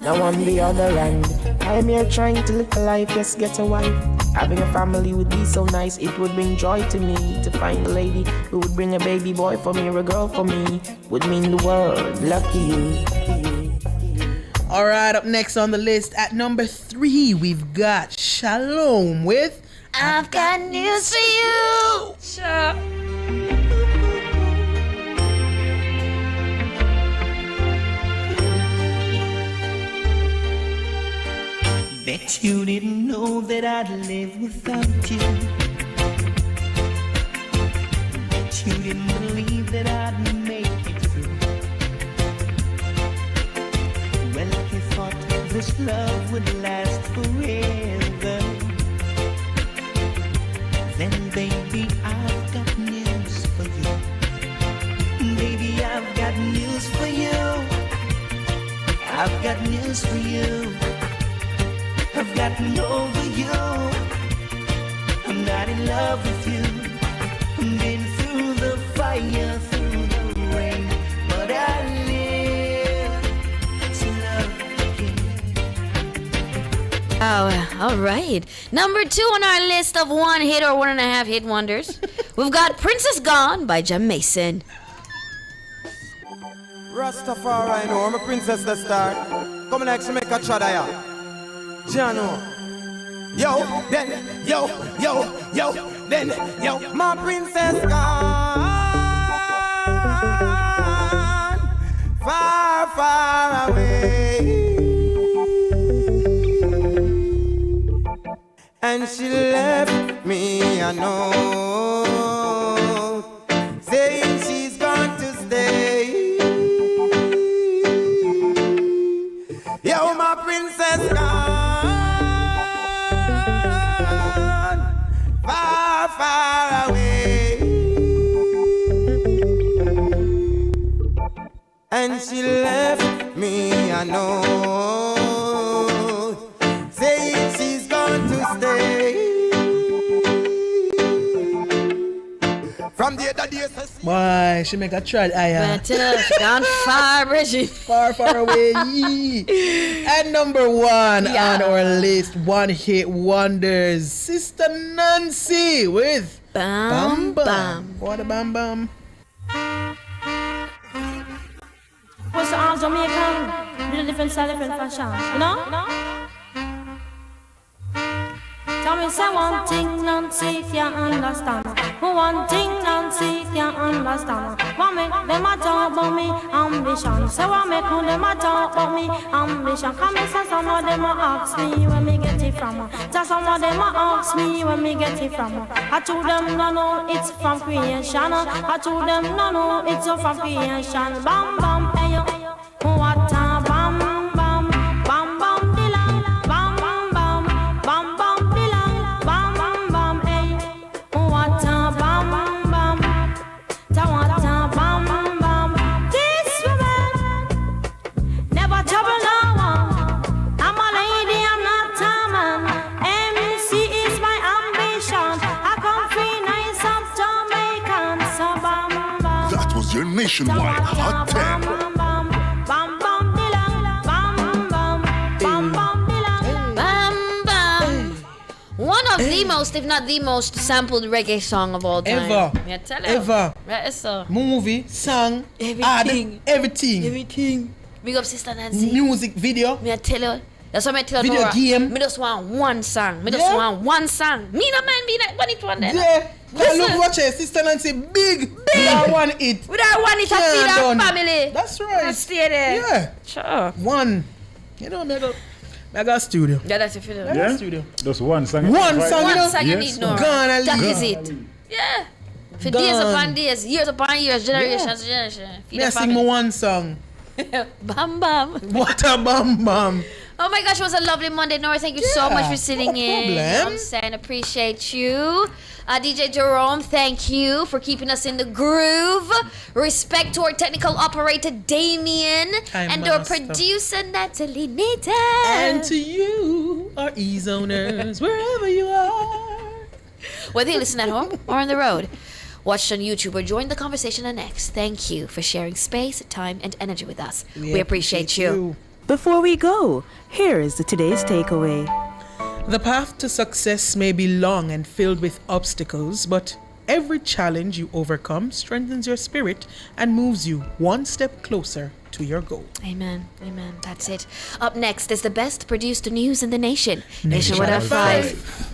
Now on the other hand, I'm here trying to live a life, just get a wife. Having a family would be so nice, it would bring joy to me. To find a lady who would bring a baby boy for me or a girl for me would mean the world. Lucky you. Alright, up next on the list at number 3, we've got Shalom with I've got news for you. Sure. Bet you didn't know that I'd live without you. Bet you didn't believe that I'd make it through. Well, if you thought this love would last forever, then baby, I've got news for you. Baby, I've got news for you. I've got news for you. I've gotten over you. I'm not in love with you. I've been through the fire, through the rain, but I live to love again. Oh, all right. Number 2 on our list of 1 hit or 1.5 hit wonders. We've got Princess Gone by Jam Mason. Rastafari, know I'm a princess that start. Come like she make a chadaya. Jano. Yo, then, yo, then, yo, my princess gone. Far, far away. And she left me a note saying she's going to stay. Yo, my princess gone. Far away, and she left me a note saying she's going to stay. From the other days, why she make a try? She gone far, Bridget. Far away. And number 1 on our list, 1 hit wonders, Sister Nancy with Bam Bam. What a Bam Bam. What's the arms Jamaican? With a different style, different fashion, you know? Tell me, say one thing, Nancy can't understand. One thing, Nancy can't understand. What make them a talk about me ambition? Say what make them a talk about me ambition? Come and say some of them a ask me where me get it from. Just some of them a ask me where me get it from. I told them no, no, it's from creation. I told them no, no, it's from creation. Bam bam, hey yo, what a bam bam, bam bam dilang, bam bam bam, bam bam dilang, bam bam bam, hey, what a bam bam, ta what a bam bam. This woman never trouble no one. I'm a lady, I'm not a man. MC is my ambition. I come free, nice up Jamaican, so bam bam. That was your nationwide Hot 10. One of the most, if not the most, sampled reggae song of all time. Ever. Right, so. Movie, song, everything. Everything. Big up Sister Nancy. Music video. Me I tell you. That's what I tell you. Video game. Me just want one song. Me just want one song. Me no mind being like one it one then. Yeah. Look, watch it. Sister Nancy, big That one it. With our one it a feed our family. That's right. And stay there. Yeah. Sure. One. You know, mega studio. Yeah, that's your film. Mega studio. Just one song. One song, you know? One song you need no. That is it. Yeah. For days upon days, years upon years, generations to generation. Me I sing my one song. Bam bam. What a bam bam. Oh my gosh, it was a lovely Monday, Nora. Thank you so much for sitting in. problem. You know what I'm saying? Appreciate you. DJ Jerome, thank you for keeping us in the groove. Respect to our technical operator, Damien. And our producer, Natalie Nathan. And to you, our E-zoners, wherever you are. Whether you listen at home or on the road, watch on YouTube or join the conversation on X. Thank you for sharing space, time, and energy with us. We appreciate you. Before we go, here is today's takeaway. The path to success may be long and filled with obstacles, but every challenge you overcome strengthens your spirit and moves you one step closer to your goal. Amen. Amen. That's it. Up next is the best produced news in the nation. Nation 105.